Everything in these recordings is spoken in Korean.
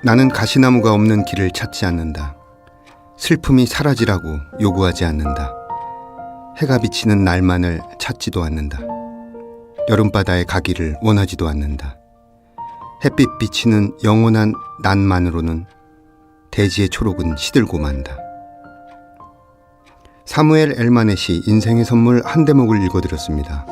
나는 가시나무가 없는 길을 찾지 않는다. 슬픔이 사라지라고 요구하지 않는다. 해가 비치는 날만을 찾지도 않는다. 여름바다에 가기를 원하지도 않는다. 햇빛 비치는 영원한 낮만으로는 대지의 초록은 시들고 만다. 사무엘 엘마넷이 인생의 선물 한 대목을 읽어드렸습니다.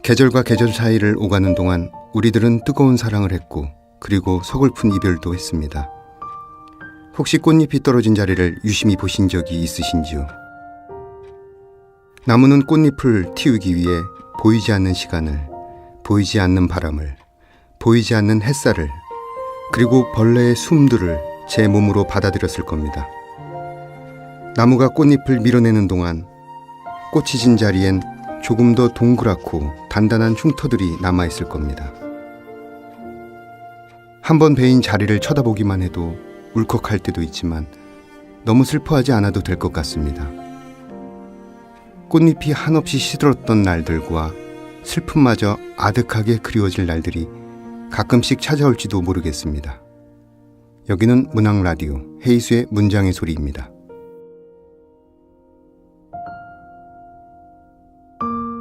계절과 계절 사이를 오가는 동안 우리들은 뜨거운 사랑을 했고 그리고 서글픈 이별도 했습니다. 혹시 꽃잎이 떨어진 자리를 유심히 보신 적이 있으신지요? 나무는 꽃잎을 틔우기 위해 보이지 않는 시간을, 보이지 않는 바람을, 보이지 않는 햇살을, 그리고 벌레의 숨들을 제 몸으로 받아들였을 겁니다. 나무가 꽃잎을 밀어내는 동안 꽃이 진 자리엔 조금 더 동그랗고 단단한 흉터들이 남아있을 겁니다. 한번 베인 자리를 쳐다보기만 해도 울컥할 때도 있지만 너무 슬퍼하지 않아도 될 것 같습니다. 꽃잎이 한없이 시들었던 날들과 슬픔마저 아득하게 그리워질 날들이 가끔씩 찾아올지도 모르겠습니다. 여기는 문학라디오 헤이수의 문장의 소리입니다.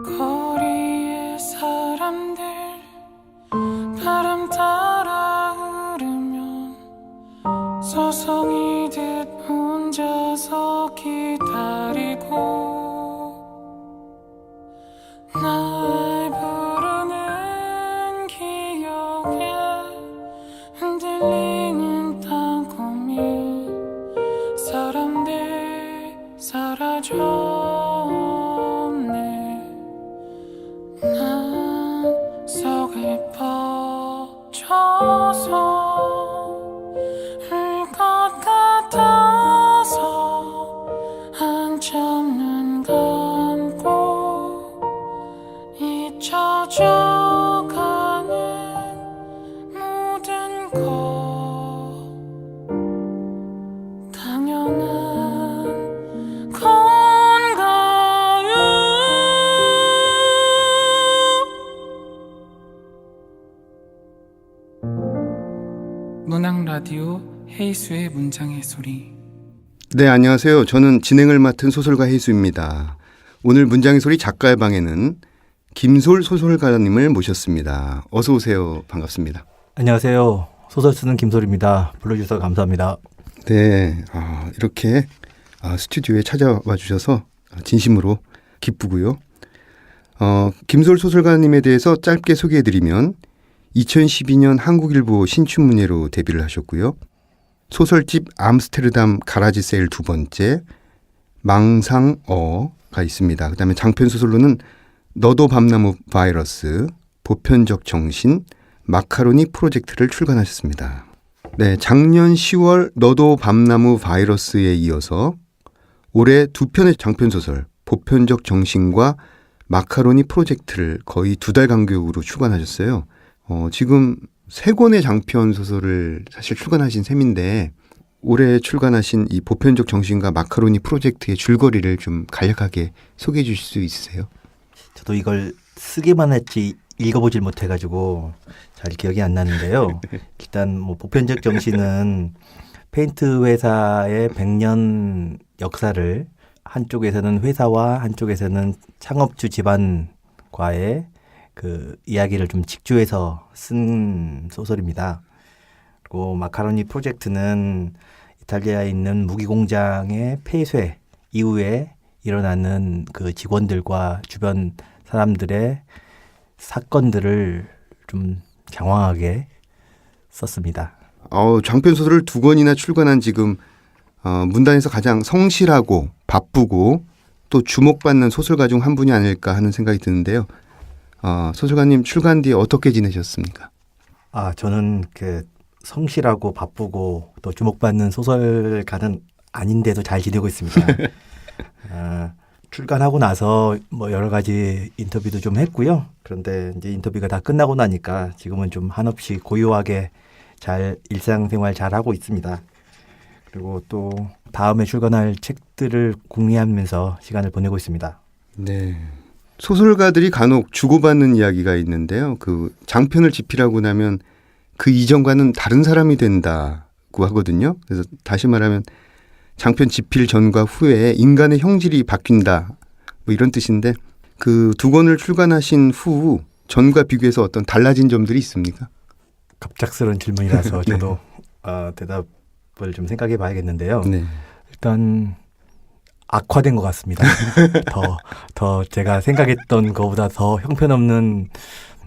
거리의 사람들 바람 따라 흐르면 서성이듯 혼자서 기다리고 날 부르는 기억에 흔들리는 땅콩이 사람들 사라졌네. 난 속에 퍼져서 울 것 같아서 한참 눈 감고 잊혀져가는 모든 것 당연한 건가요? 문학라디오 헤이수의 문장의 소리. 네, 안녕하세요. 저는 진행을 맡은 소설가 헤이수입니다. 오늘 문장의 소리 작가의 방에는 김솔 소설가님을 모셨습니다. 어서 오세요. 반갑습니다. 안녕하세요. 소설 쓰는 김솔입니다. 불러주셔서 감사합니다. 네, 이렇게 스튜디오에 찾아와 주셔서 진심으로 기쁘고요. 김솔 소설가님에 대해서 짧게 소개해드리면 2012년 한국일보 신춘문예로 데뷔를 하셨고요. 소설집 암스테르담 가라지 세일 2번째, 망상어가 있습니다. 그 다음에 장편 소설로는 너도 밤나무 바이러스, 보편적 정신, 마카로니 프로젝트를 출간하셨습니다. 네, 작년 10월 너도 밤나무 바이러스에 이어서 올해 2편의 장편 소설 보편적 정신과 마카로니 프로젝트를 거의 2달 간격으로 출간하셨어요. 지금 3권의 장편 소설을 사실 출간하신 셈인데 올해 출간하신 이 보편적 정신과 마카로니 프로젝트의 줄거리를 좀 간략하게 소개해 주실 수 있으세요? 저도 이걸 쓰기만 했지 읽어보질 못해가지고 잘 기억이 안 나는데요. 일단 뭐 보편적 정신은 페인트 회사의 100년 역사를 한쪽에서는 회사와 한쪽에서는 창업주 집안과의 그 이야기를 좀 직조해서 쓴 소설입니다. 그리고 마카로니 프로젝트는 이탈리아에 있는 무기공장의 폐쇄 이후에 일어나는 그 직원들과 주변 사람들의 사건들을 좀 장황하게 썼습니다. 장편 소설을 2권이나 출간한 지금 문단에서 가장 성실하고 바쁘고 또 주목받는 소설가 중 한 분이 아닐까 하는 생각이 드는데요. 소설가님 출간 뒤에 어떻게 지내셨습니까? 저는 그 성실하고 바쁘고 또 주목받는 소설가는 아닌데도 잘 지내고 있습니다. 출간하고 나서 뭐 여러 가지 인터뷰도 좀 했고요. 그런데 이제 인터뷰가 다 끝나고 나니까 지금은 좀 한없이 고요하게 잘 일상생활 잘 하고 있습니다. 그리고 또 다음에 출간할 책들을 궁리하면서 시간을 보내고 있습니다. 네. 소설가들이 간혹 주고받는 이야기가 있는데요. 그 장편을 집필하고 나면 그 이전과는 다른 사람이 된다고 하거든요. 그래서 다시 말하면 장편 집필 전과 후에 인간의 형질이 바뀐다. 뭐 이런 뜻인데 그 두 권을 출간하신 후 전과 비교해서 어떤 달라진 점들이 있습니까? 갑작스러운 질문이라서 저도 대답을 좀 생각해 봐야겠는데요. 네. 일단 악화된 것 같습니다. 더 제가 생각했던 것보다 더 형편없는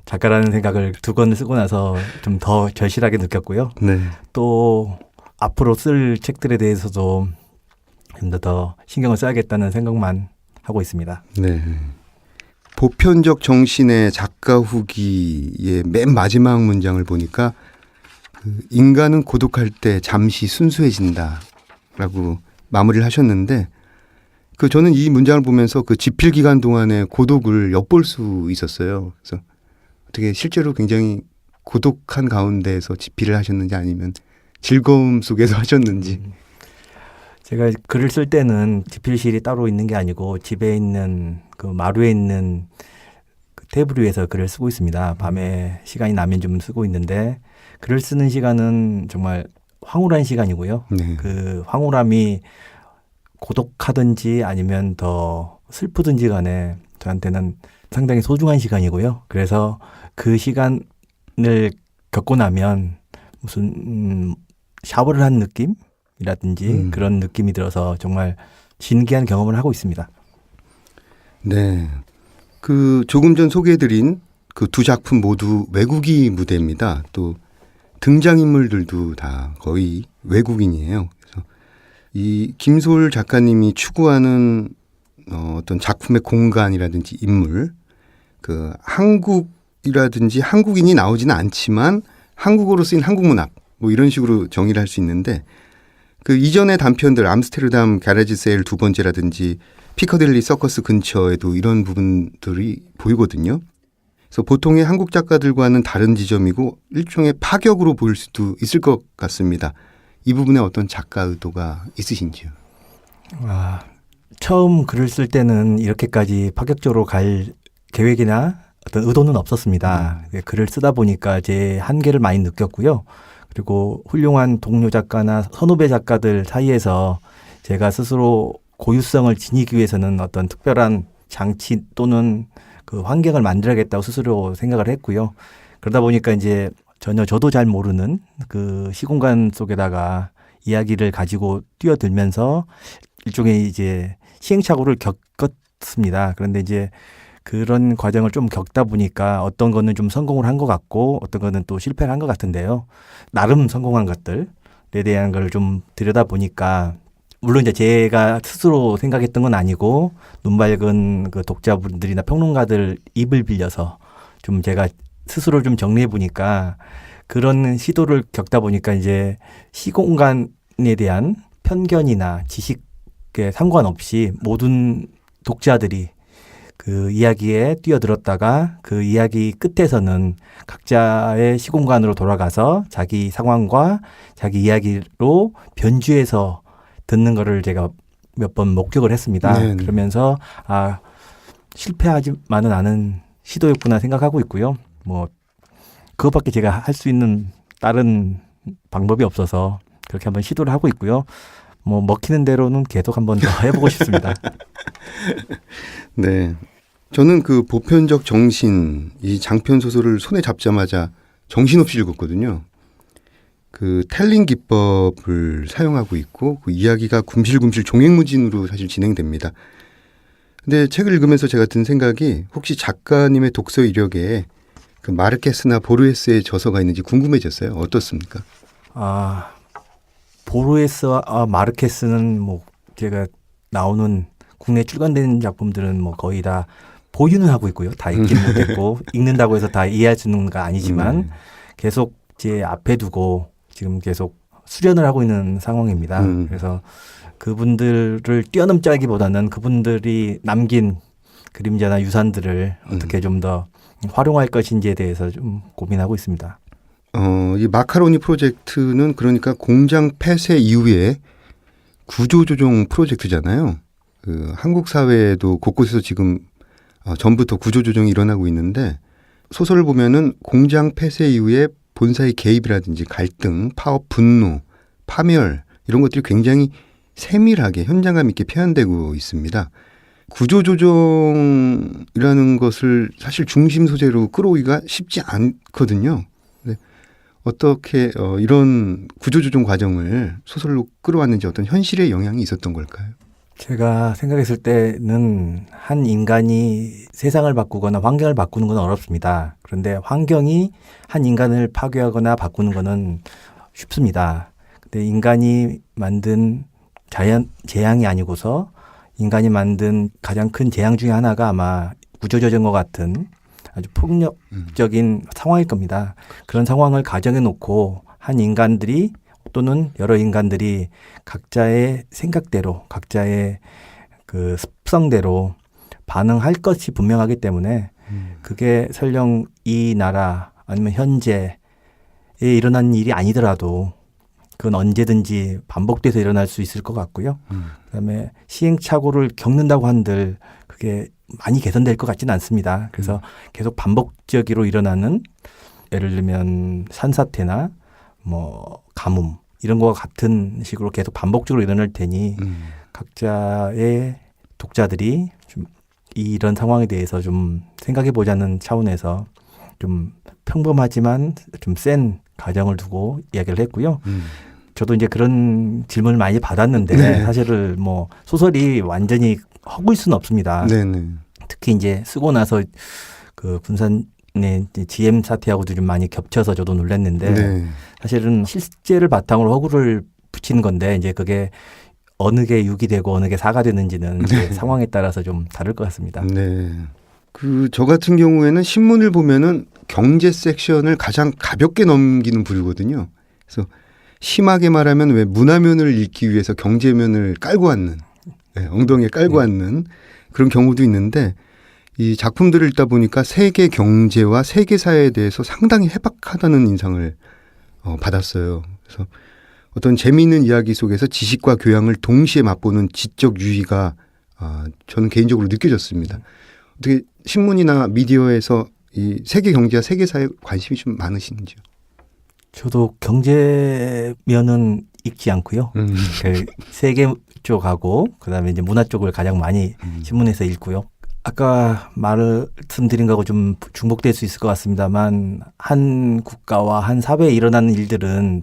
작가라는 생각을 두 권을 쓰고 나서 좀 더 절실하게 느꼈고요. 네. 또 앞으로 쓸 책들에 대해서도 좀 더 신경을 써야겠다는 생각만 하고 있습니다. 네. 보편적 정신의 작가 후기의 맨 마지막 문장을 보니까 그 인간은 고독할 때 잠시 순수해진다라고 마무리를 하셨는데 그 저는 이 문장을 보면서 그 집필 기간 동안의 고독을 엿볼 수 있었어요. 그래서 어떻게 실제로 굉장히 고독한 가운데에서 집필을 하셨는지 아니면 즐거움 속에서 하셨는지. 제가 글을 쓸 때는 집필실이 따로 있는 게 아니고 집에 있는 그 마루에 있는 그 테이블 위에서 글을 쓰고 있습니다. 밤에 시간이 나면 좀 쓰고 있는데 글을 쓰는 시간은 정말 황홀한 시간이고요. 네. 그 황홀함이 고독하든지 아니면 더 슬프든지 간에 저한테는 상당히 소중한 시간이고요. 그래서 그 시간을 겪고 나면 무슨 샤워를 한 느낌이라든지 그런 느낌이 들어서 정말 신기한 경험을 하고 있습니다. 네. 그 조금 전 소개해드린 그 두 작품 모두 외국이 무대입니다. 또 등장인물들도 다 거의 외국인이에요. 그래서 이 김소월 작가님이 추구하는 어떤 작품의 공간이라든지 인물, 그 한국이라든지 한국인이 나오지는 않지만 한국어로 쓰인 한국문학 뭐 이런 식으로 정의를 할 수 있는데 그 이전의 단편들 암스테르담 가레지 세일 두 번째라든지 피커딜리 서커스 근처에도 이런 부분들이 보이거든요. 그래서 보통의 한국 작가들과는 다른 지점이고 일종의 파격으로 보일 수도 있을 것 같습니다. 이 부분에 어떤 작가 의도가 있으신지요? 처음 글을 쓸 때는 이렇게까지 파격적으로 갈 계획이나 어떤 의도는 없었습니다. 글을 쓰다 보니까 제 한계를 많이 느꼈고요. 그리고 훌륭한 동료 작가나 선후배 작가들 사이에서 제가 스스로 고유성을 지니기 위해서는 어떤 특별한 장치 또는 그 환경을 만들어야겠다고 스스로 생각을 했고요. 그러다 보니까 이제 전혀 저도 잘 모르는 그 시공간 속에다가 이야기를 가지고 뛰어들면서 일종의 이제 시행착오를 겪었습니다. 그런데 이제 그런 과정을 좀 겪다 보니까 어떤 거는 좀 성공을 한 것 같고 어떤 거는 또 실패를 한 것 같은데요. 나름 성공한 것들에 대한 걸 좀 들여다 보니까 물론 이제 제가 스스로 생각했던 건 아니고 눈 밝은 그 독자분들이나 평론가들 입을 빌려서 좀 제가 스스로 좀 정리해 보니까 그런 시도를 겪다 보니까 이제 시공간에 대한 편견이나 지식에 상관없이 모든 독자들이 그 이야기에 뛰어들었다가 그 이야기 끝에서는 각자의 시공간으로 돌아가서 자기 상황과 자기 이야기로 변주해서 듣는 거를 제가 몇 번 목격을 했습니다. 네네. 그러면서 실패하지만은 않은 시도였구나 생각하고 있고요. 뭐 그것밖에 제가 할 수 있는 다른 방법이 없어서 그렇게 한번 시도를 하고 있고요. 뭐 먹히는 대로는 계속 한번 더 해보고 싶습니다. 네. 저는 그 보편적 정신, 이 장편 소설을 손에 잡자마자 정신없이 읽었거든요. 그 텔링 기법을 사용하고 있고 그 이야기가 굼실굼실 종횡무진으로 사실 진행됩니다. 근데 책을 읽으면서 제가 든 생각이 혹시 작가님의 독서 이력에 그 마르케스나 보르헤스의 저서가 있는지 궁금해졌어요. 어떻습니까? 보르헤스와 마르케스는 뭐 제가 나오는 국내 출간된 작품들은 뭐 거의 다 보유는 하고 있고요. 다 읽지는 못했고 읽는다고 해서 다 이해할 수 있는 건 아니지만 계속 제 앞에 두고 지금 계속 수련을 하고 있는 상황입니다. 그래서 그분들을 뛰어넘자기보다는 그분들이 남긴 그림자나 유산들을 어떻게 좀 더 활용할 것인지에 대해서 좀 고민하고 있습니다. 이 마카로니 프로젝트는 그러니까 공장 폐쇄 이후에 구조조정 프로젝트잖아요. 그 한국 사회에도 곳곳에서 지금 전부터 구조조정이 일어나고 있는데 소설을 보면은 공장 폐쇄 이후에 본사의 개입이라든지 갈등, 파업, 분노, 파멸 이런 것들이 굉장히 세밀하게 현장감 있게 표현되고 있습니다. 구조조정이라는 것을 사실 중심 소재로 끌어오기가 쉽지 않거든요. 네. 어떻게 이런 구조조정 과정을 소설로 끌어왔는지 어떤 현실의 영향이 있었던 걸까요? 제가 생각했을 때는 한 인간이 세상을 바꾸거나 환경을 바꾸는 건 어렵습니다. 그런데 환경이 한 인간을 파괴하거나 바꾸는 거는 쉽습니다. 근데 인간이 만든 재앙이 아니고서 인간이 만든 가장 큰 재앙 중에 하나가 아마 구조조정과 같은 아주 폭력적인 상황일 겁니다. 그런 상황을 가정해 놓고 한 인간들이 또는 여러 인간들이 각자의 생각대로 각자의 그 습성대로 반응할 것이 분명하기 때문에 그게 설령 이 나라 아니면 현재에 일어난 일이 아니더라도 그건 언제든지 반복돼서 일어날 수 있을 것 같고요. 그다음에 시행착오를 겪는다고 한들 그게 많이 개선될 것 같지는 않습니다. 그래서 계속 반복적으로 일어나는 예를 들면 산사태나 뭐 가뭄 이런 거와 같은 식으로 계속 반복적으로 일어날 테니 각자의 독자들이 좀 이런 상황에 대해서 좀 생각해 보자는 차원에서 좀 평범하지만 좀 센 가정을 두고 이야기를 했고요. 저도 이제 그런 질문을 많이 받았는데 네. 사실은 뭐 소설이 완전히 허구일 수는 없습니다. 네네. 특히 이제 쓰고 나서 그 군산의 GM 사태하고도 좀 많이 겹쳐서 저도 놀랐는데 네. 사실은 실제를 바탕으로 허구를 붙이는 건데 이제 그게 어느 게 6이 되고 어느 게 4가 되는지는 이제 상황에 따라서 좀 다를 것 같습니다. 네. 저 같은 경우에는 신문을 보면은 경제 섹션을 가장 가볍게 넘기는 부류거든요. 그래서 심하게 말하면 왜 문화면을 읽기 위해서 경제면을 깔고 앉는, 네, 엉덩이에 깔고 앉는 그런 경우도 있는데 이 작품들을 읽다 보니까 세계 경제와 세계 사회에 대해서 상당히 해박하다는 인상을 받았어요. 그래서 어떤 재미있는 이야기 속에서 지식과 교양을 동시에 맛보는 지적 유희가 저는 개인적으로 느껴졌습니다. 어떻게 신문이나 미디어에서 이 세계 경제와 세계 사회에 관심이 좀 많으신지요? 저도 경제면은 읽지 않고요. 그 세계 쪽하고 그다음에 이제 문화 쪽을 가장 많이 신문에서 읽고요. 아까 말씀드린 거하고 좀 중복될 수 있을 것 같습니다만 한 국가와 한 사회에 일어나는 일들은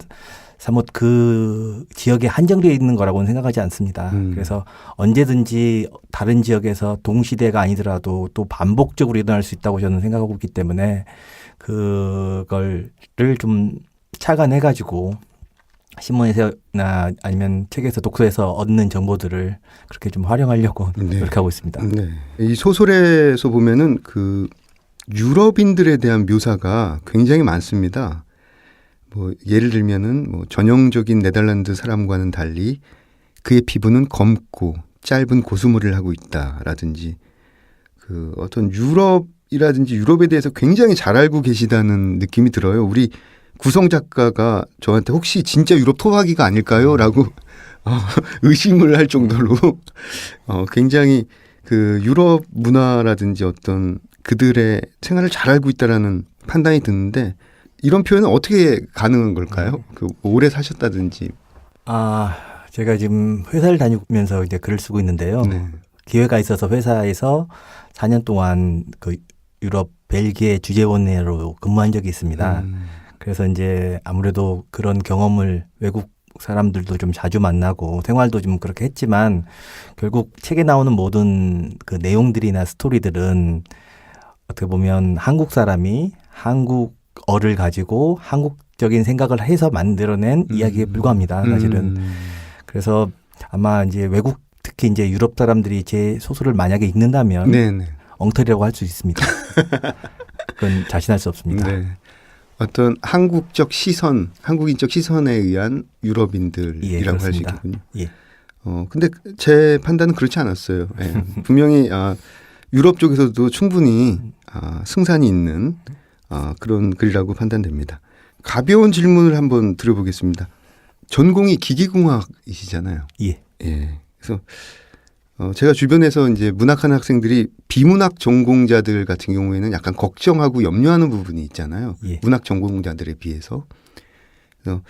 사뭇 그 지역에 한정되어 있는 거라고는 생각하지 않습니다. 그래서 언제든지 다른 지역에서 동시대가 아니더라도 또 반복적으로 일어날 수 있다고 저는 생각하고 있기 때문에 그거를 좀 착안해가지고 신문에서나 아니면 책에서 독서에서 얻는 정보들을 그렇게 좀 활용하려고 노력하고 있습니다. 네. 이 소설에서 보면은 그 유럽인들에 대한 묘사가 굉장히 많습니다. 뭐 예를 들면은 뭐 전형적인 네덜란드 사람과는 달리 그의 피부는 검고 짧은 고수머리를 하고 있다라든지 그 어떤 유럽이라든지 유럽에 대해서 굉장히 잘 알고 계시다는 느낌이 들어요. 우리 구성 작가가 저한테 혹시 진짜 유럽 토박이가 아닐까요? 라고 의심을 할 정도로 굉장히 그 유럽 문화라든지 어떤 그들의 생활을 잘 알고 있다라는 판단이 드는데 이런 표현은 어떻게 가능한 걸까요? 그 오래 사셨다든지. 제가 지금 회사를 다니면서 이제 글을 쓰고 있는데요. 네. 기회가 있어서 회사에서 4년 동안 그 유럽 벨기에 주재원으로 근무한 적이 있습니다. 그래서 이제 아무래도 그런 경험을 외국 사람들도 좀 자주 만나고 생활도 좀 그렇게 했지만 결국 책에 나오는 모든 그 내용들이나 스토리들은 어떻게 보면 한국 사람이 한국어를 가지고 한국적인 생각을 해서 만들어낸 이야기에 불과합니다. 사실은. 그래서 아마 이제 외국 특히 이제 유럽 사람들이 제 소설을 만약에 읽는다면 네네. 엉터리라고 할 수 있습니다. 그건 자신할 수 없습니다. 네. 어떤 한국적 시선, 한국인적 시선에 의한 유럽인들이라고 할 수 있겠군요. 예. 근데 제 판단은 그렇지 않았어요. 예. 분명히 유럽 쪽에서도 충분히 승산이 있는 그런 글이라고 판단됩니다. 가벼운 질문을 한번 드려보겠습니다. 전공이 기계공학이시잖아요. 예. 예. 그래서 제가 주변에서 이제 문학하는 학생들이 비문학 전공자들 같은 경우에는 약간 걱정하고 염려하는 부분이 있잖아요. 예. 문학 전공자들에 비해서. 그래서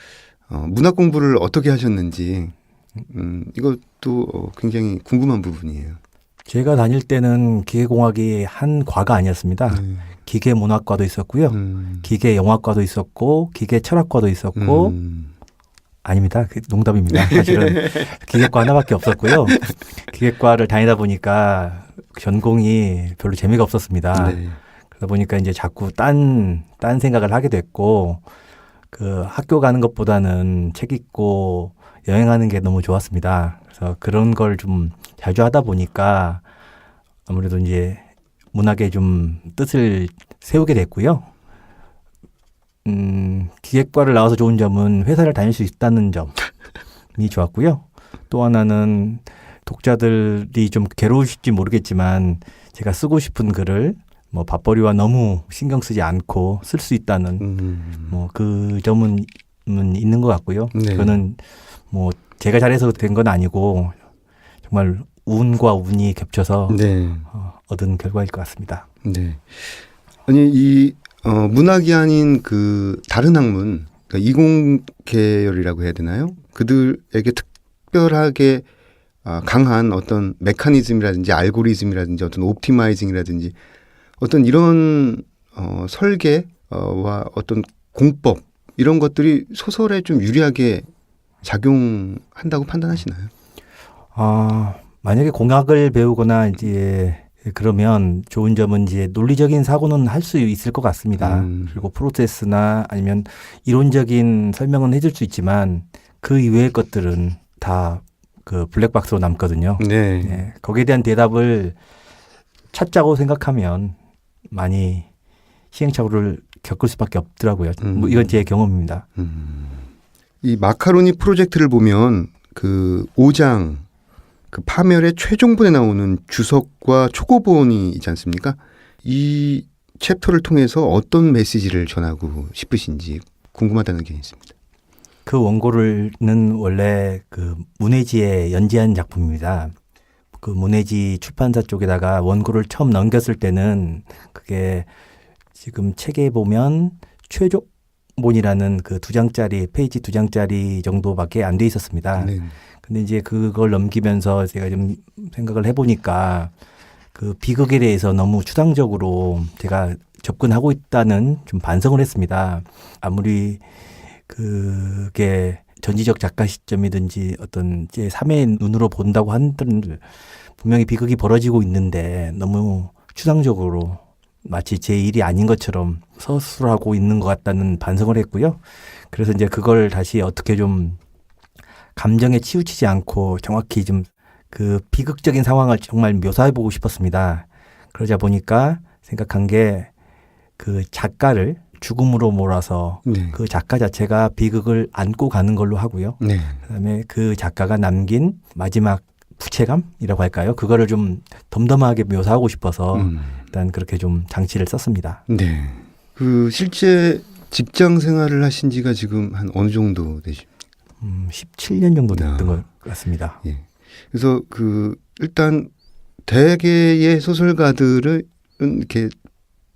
문학 공부를 어떻게 하셨는지 이것도 굉장히 궁금한 부분이에요. 제가 다닐 때는 기계공학이 한 과가 아니었습니다. 기계문학과도 있었고요. 기계영화과도 있었고 기계철학과도 있었고 아닙니다. 농담입니다. 사실은 기계과 하나밖에 없었고요. 기계과를 다니다 보니까 전공이 별로 재미가 없었습니다. 네. 그러다 보니까 이제 자꾸 딴 생각을 하게 됐고 그 학교 가는 것보다는 책 읽고 여행하는 게 너무 좋았습니다. 그래서 그런 걸 좀 자주 하다 보니까 아무래도 이제 문학에 좀 뜻을 세우게 됐고요. 기획과를 나와서 좋은 점은 회사를 다닐 수 있다는 점이 좋았고요. 또 하나는 독자들이 좀 괴로우실지 모르겠지만 제가 쓰고 싶은 글을 뭐 밥벌이와 너무 신경 쓰지 않고 쓸 수 있다는 뭐 그 점은 있는 것 같고요. 네. 그거는 뭐 제가 잘해서 된 건 아니고 정말 운과 운이 겹쳐서 네. 얻은 결과일 것 같습니다. 네. 아니 이 문학이 아닌 그 다른 학문, 그러니까 이공 계열이라고 해야 되나요? 그들에게 특별하게 강한 어떤 메커니즘이라든지 알고리즘이라든지 어떤 옵티마이징이라든지 어떤 이런 설계와 어떤 공법 이런 것들이 소설에 좀 유리하게 작용한다고 판단하시나요? 만약에 공학을 배우거나 이제 그러면 좋은 점은 이제 논리적인 사고는 할 수 있을 것 같습니다. 그리고 프로세스나 아니면 이론적인 설명은 해줄 수 있지만 그 이외의 것들은 다 그 블랙박스로 남거든요. 네. 네, 거기에 대한 대답을 찾자고 생각하면 많이 시행착오를 겪을 수밖에 없더라고요. 뭐 이건 제 경험입니다. 이 마카로니 프로젝트를 보면 그 5장 그 파멸의 최종본에 나오는 주석과 초고본이 있지 않습니까? 이 챕터를 통해서 어떤 메시지를 전하고 싶으신지 궁금하다는 게 있습니다. 그 원고는 원래 그 문해지에 연재한 작품입니다. 그 문해지 출판사 쪽에다가 원고를 처음 넘겼을 때는 그게 지금 책에 보면 최종본이라는 그 2장짜리 페이지 2장짜리 정도밖에 안 돼 있었습니다. 네. 근데 이제 그걸 넘기면서 제가 좀 생각을 해보니까 그 비극에 대해서 너무 추상적으로 제가 접근하고 있다는 좀 반성을 했습니다. 아무리 그게 전지적 작가 시점이든지 어떤 제 3의 눈으로 본다고 한들 분명히 비극이 벌어지고 있는데 너무 추상적으로 마치 제 일이 아닌 것처럼 서술하고 있는 것 같다는 반성을 했고요. 그래서 이제 그걸 다시 어떻게 좀 감정에 치우치지 않고 정확히 좀 그 비극적인 상황을 정말 묘사해보고 싶었습니다. 그러자 보니까 생각한 게 그 작가를 죽음으로 몰아서 네. 그 작가 자체가 비극을 안고 가는 걸로 하고요. 네. 그다음에 그 작가가 남긴 마지막 부채감이라고 할까요? 그거를 좀 덤덤하게 묘사하고 싶어서 일단 그렇게 좀 장치를 썼습니다. 네. 그 실제 직장 생활을 하신 지가 지금 한 어느 정도 되십니까? 17년 정도 됐던 것 같습니다. 예. 그래서 그 일단 대개의 소설가들은 이렇게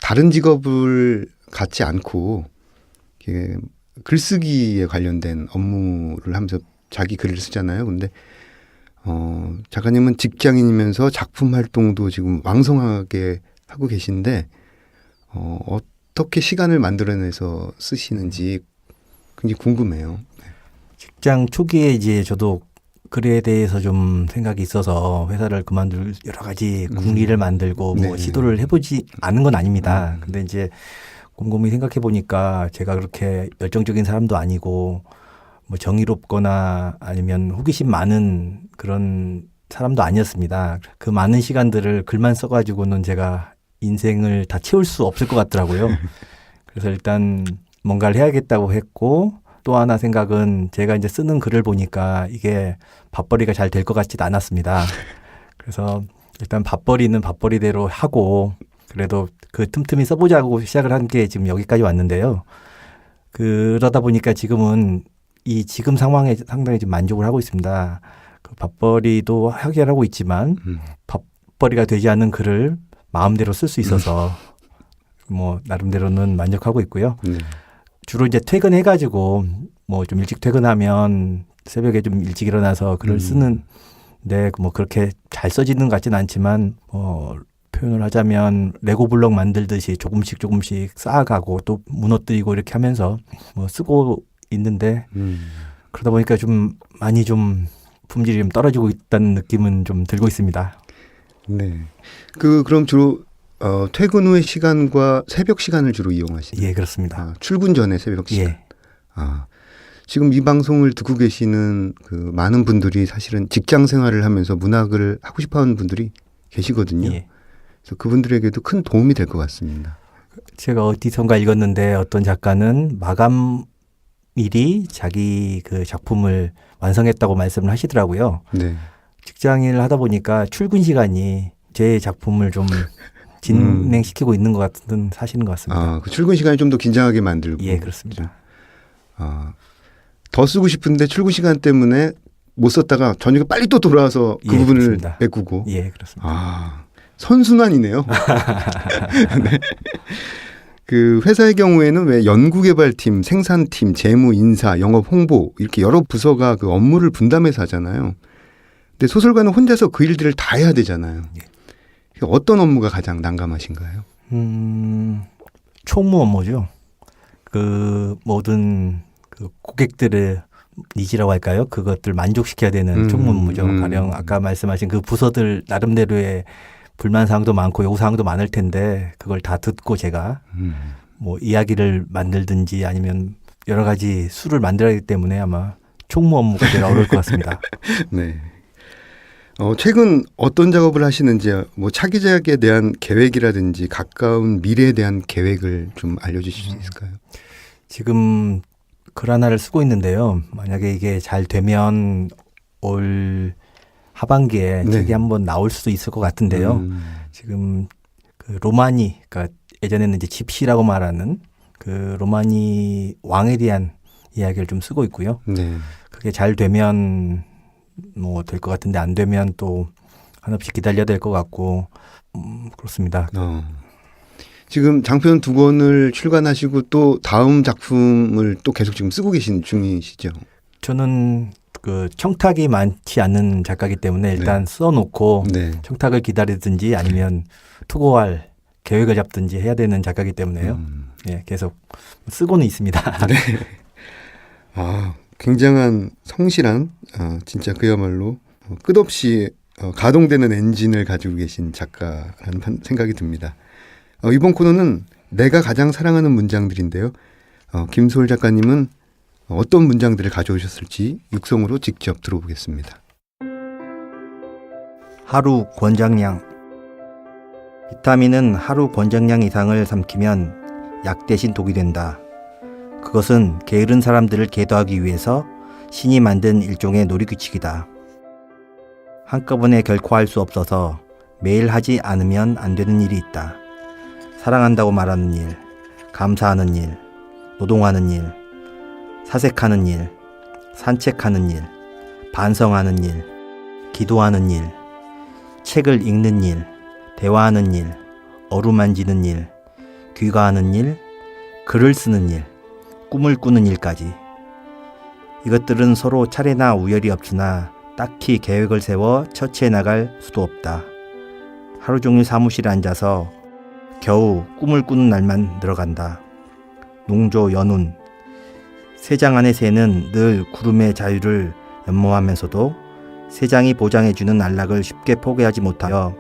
다른 직업을 갖지 않고 이렇게 글쓰기에 관련된 업무를 하면서 자기 글을 쓰잖아요. 근데 작가님은 직장인이면서 작품 활동도 지금 왕성하게 하고 계신데 어떻게 시간을 만들어내서 쓰시는지 굉장히 궁금해요. 직장 초기에 이제 저도 글에 대해서 좀 생각이 있어서 회사를 그만둘 여러 가지 궁리를 만들고 뭐 네. 시도를 해보지 않은 건 아닙니다. 근데 이제 곰곰이 생각해 보니까 제가 그렇게 열정적인 사람도 아니고 뭐 정의롭거나 아니면 호기심 많은 그런 사람도 아니었습니다. 그 많은 시간들을 글만 써가지고는 제가 인생을 다 채울 수 없을 것 같더라고요. 그래서 일단 뭔가를 해야겠다고 했고 또 하나 생각은 제가 이제 쓰는 글을 보니까 이게 밥벌이가 잘 될 것 같지도 않았습니다. 그래서 일단 밥벌이는 밥벌이대로 하고 그래도 그 틈틈이 써보자고 시작을 한 게 지금 여기까지 왔는데요. 그러다 보니까 지금은 이 지금 상황에 상당히 좀 만족을 하고 있습니다. 그 밥벌이도 해결하고 있지만 밥벌이가 되지 않는 글을 마음대로 쓸 수 있어서 뭐 나름대로는 만족하고 있고요. 네. 주로 이제 퇴근해가지고 뭐 좀 일찍 퇴근하면 새벽에 좀 일찍 일어나서 글을 쓰는데 뭐 그렇게 잘 써지는 것 같지는 않지만 표현을 하자면 레고 블록 만들듯이 조금씩 쌓아가고 또 무너뜨리고 이렇게 하면서 뭐 쓰고 있는데 그러다 보니까 좀 많이 좀 품질이 좀 떨어지고 있다는 느낌은 좀 들고 있습니다. 네. 그럼 주로 퇴근 후의 시간과 새벽 시간을 주로 이용하시나요? 예, 그렇습니다. 아, 출근 전에 새벽 시간. 예. 아, 지금 이 방송을 듣고 계시는 그 많은 분들이 사실은 직장 생활을 하면서 문학을 하고 싶어하는 분들이 계시거든요. 예. 그래서 그분들에게도 큰 도움이 될 것 같습니다. 제가 어디선가 읽었는데 어떤 작가는 마감일이 자기 그 작품을 완성했다고 말씀을 하시더라고요. 네. 직장인을 하다 보니까 출근 시간이 제 작품을 좀 진행시키고 있는 것 같은 사실인 것 같습니다. 아, 그 출근 시간이 좀 더 긴장하게 만들고. 예, 그렇습니다. 아, 더 쓰고 싶은데 출근 시간 때문에 못 썼다가 저녁에 빨리 또 돌아와서 그 예, 부분을 그렇습니다. 메꾸고. 예, 그렇습니다. 아, 선순환이네요. 네. 그 회사의 경우에는 왜 연구개발팀, 생산팀, 재무, 인사, 영업, 홍보 이렇게 여러 부서가 그 업무를 분담해서 하잖아요. 근데 소설가는 혼자서 그 일들을 다 해야 되잖아요. 어떤 업무가 가장 난감하신가요? 총무 업무죠. 그 모든 그 고객들의 니즈라고 할까요? 그것들 만족시켜야 되는 총무 업무죠. 가령 아까 말씀하신 그 부서들 나름대로의 불만 사항도 많고 요구 사항도 많을 텐데 그걸 다 듣고 제가 뭐 이야기를 만들든지 아니면 여러 가지 수를 만들어야 하기 때문에 아마 총무 업무가 제일 어려울 것 같습니다. 네. 최근 어떤 작업을 하시는지 뭐 차기작에 대한 계획이라든지 가까운 미래에 대한 계획을 좀 알려주실 수 있을까요? 지금 글 하나를 쓰고 있는데요. 만약에 이게 잘 되면 올 하반기에 네. 책이 한번 나올 수도 있을 것 같은데요. 지금 그 로마니, 그러니까 예전에는 이제 집시라고 말하는 그 로마니 왕에 대한 이야기를 좀 쓰고 있고요. 네. 그게 잘 되면 뭐 될 것 같은데 안 되면 또 한없이 기다려야 될 것 같고 그렇습니다. 지금 장편 2권을 출간하시고 또 다음 작품을 또 계속 지금 쓰고 계신 중이시죠? 저는 그 청탁이 많지 않는 작가이기 때문에 일단 써놓고 네. 청탁을 기다리든지 아니면 투고할 계획을 잡든지 해야 되는 작가이기 때문에요. 예, 계속 쓰고는 있습니다. 네. 아, 굉장한 성실한 진짜 그야말로 끝없이 가동되는 엔진을 가지고 계신 작가라는 생각이 듭니다. 이번 코너는 내가 가장 사랑하는 문장들인데요. 김소월 작가님은 어떤 문장들을 가져오셨을지 육성으로 직접 들어보겠습니다. 하루 권장량. 비타민은 하루 권장량 이상을 삼키면 약 대신 독이 된다. 그것은 게으른 사람들을 계도하기 위해서 신이 만든 일종의 놀이규칙이다. 한꺼번에 결코 할 수 없어서 매일 하지 않으면 안 되는 일이 있다. 사랑한다고 말하는 일, 감사하는 일, 노동하는 일, 사색하는 일, 산책하는 일, 반성하는 일, 기도하는 일, 책을 읽는 일, 대화하는 일, 어루만지는 일, 귀가하는 일, 글을 쓰는 일, 꿈을 꾸는 일까지. 이것들은 서로 차례나 우열이 없으나 딱히 계획을 세워 처치해 나갈 수도 없다. 하루 종일 사무실에 앉아서 겨우 꿈을 꾸는 날만 늘어간다. 농조 연운. 새장 안의 새는 늘 구름의 자유를 연모하면서도 새장이 보장해주는 안락을 쉽게 포기하지 못하여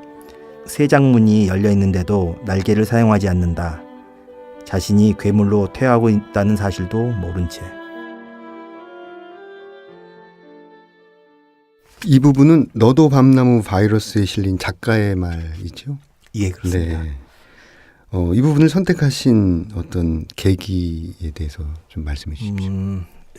새장문이 열려있는데도 날개를 사용하지 않는다. 자신이 괴물로 퇴화하고 있다는 사실도 모른 채. 이 부분은 너도 밤나무 바이러스에 실린 작가의 말이죠? 예, 그렇습니다. 네. 이 부분을 선택하신 어떤 계기에 대해서 좀 말씀해 주십시오.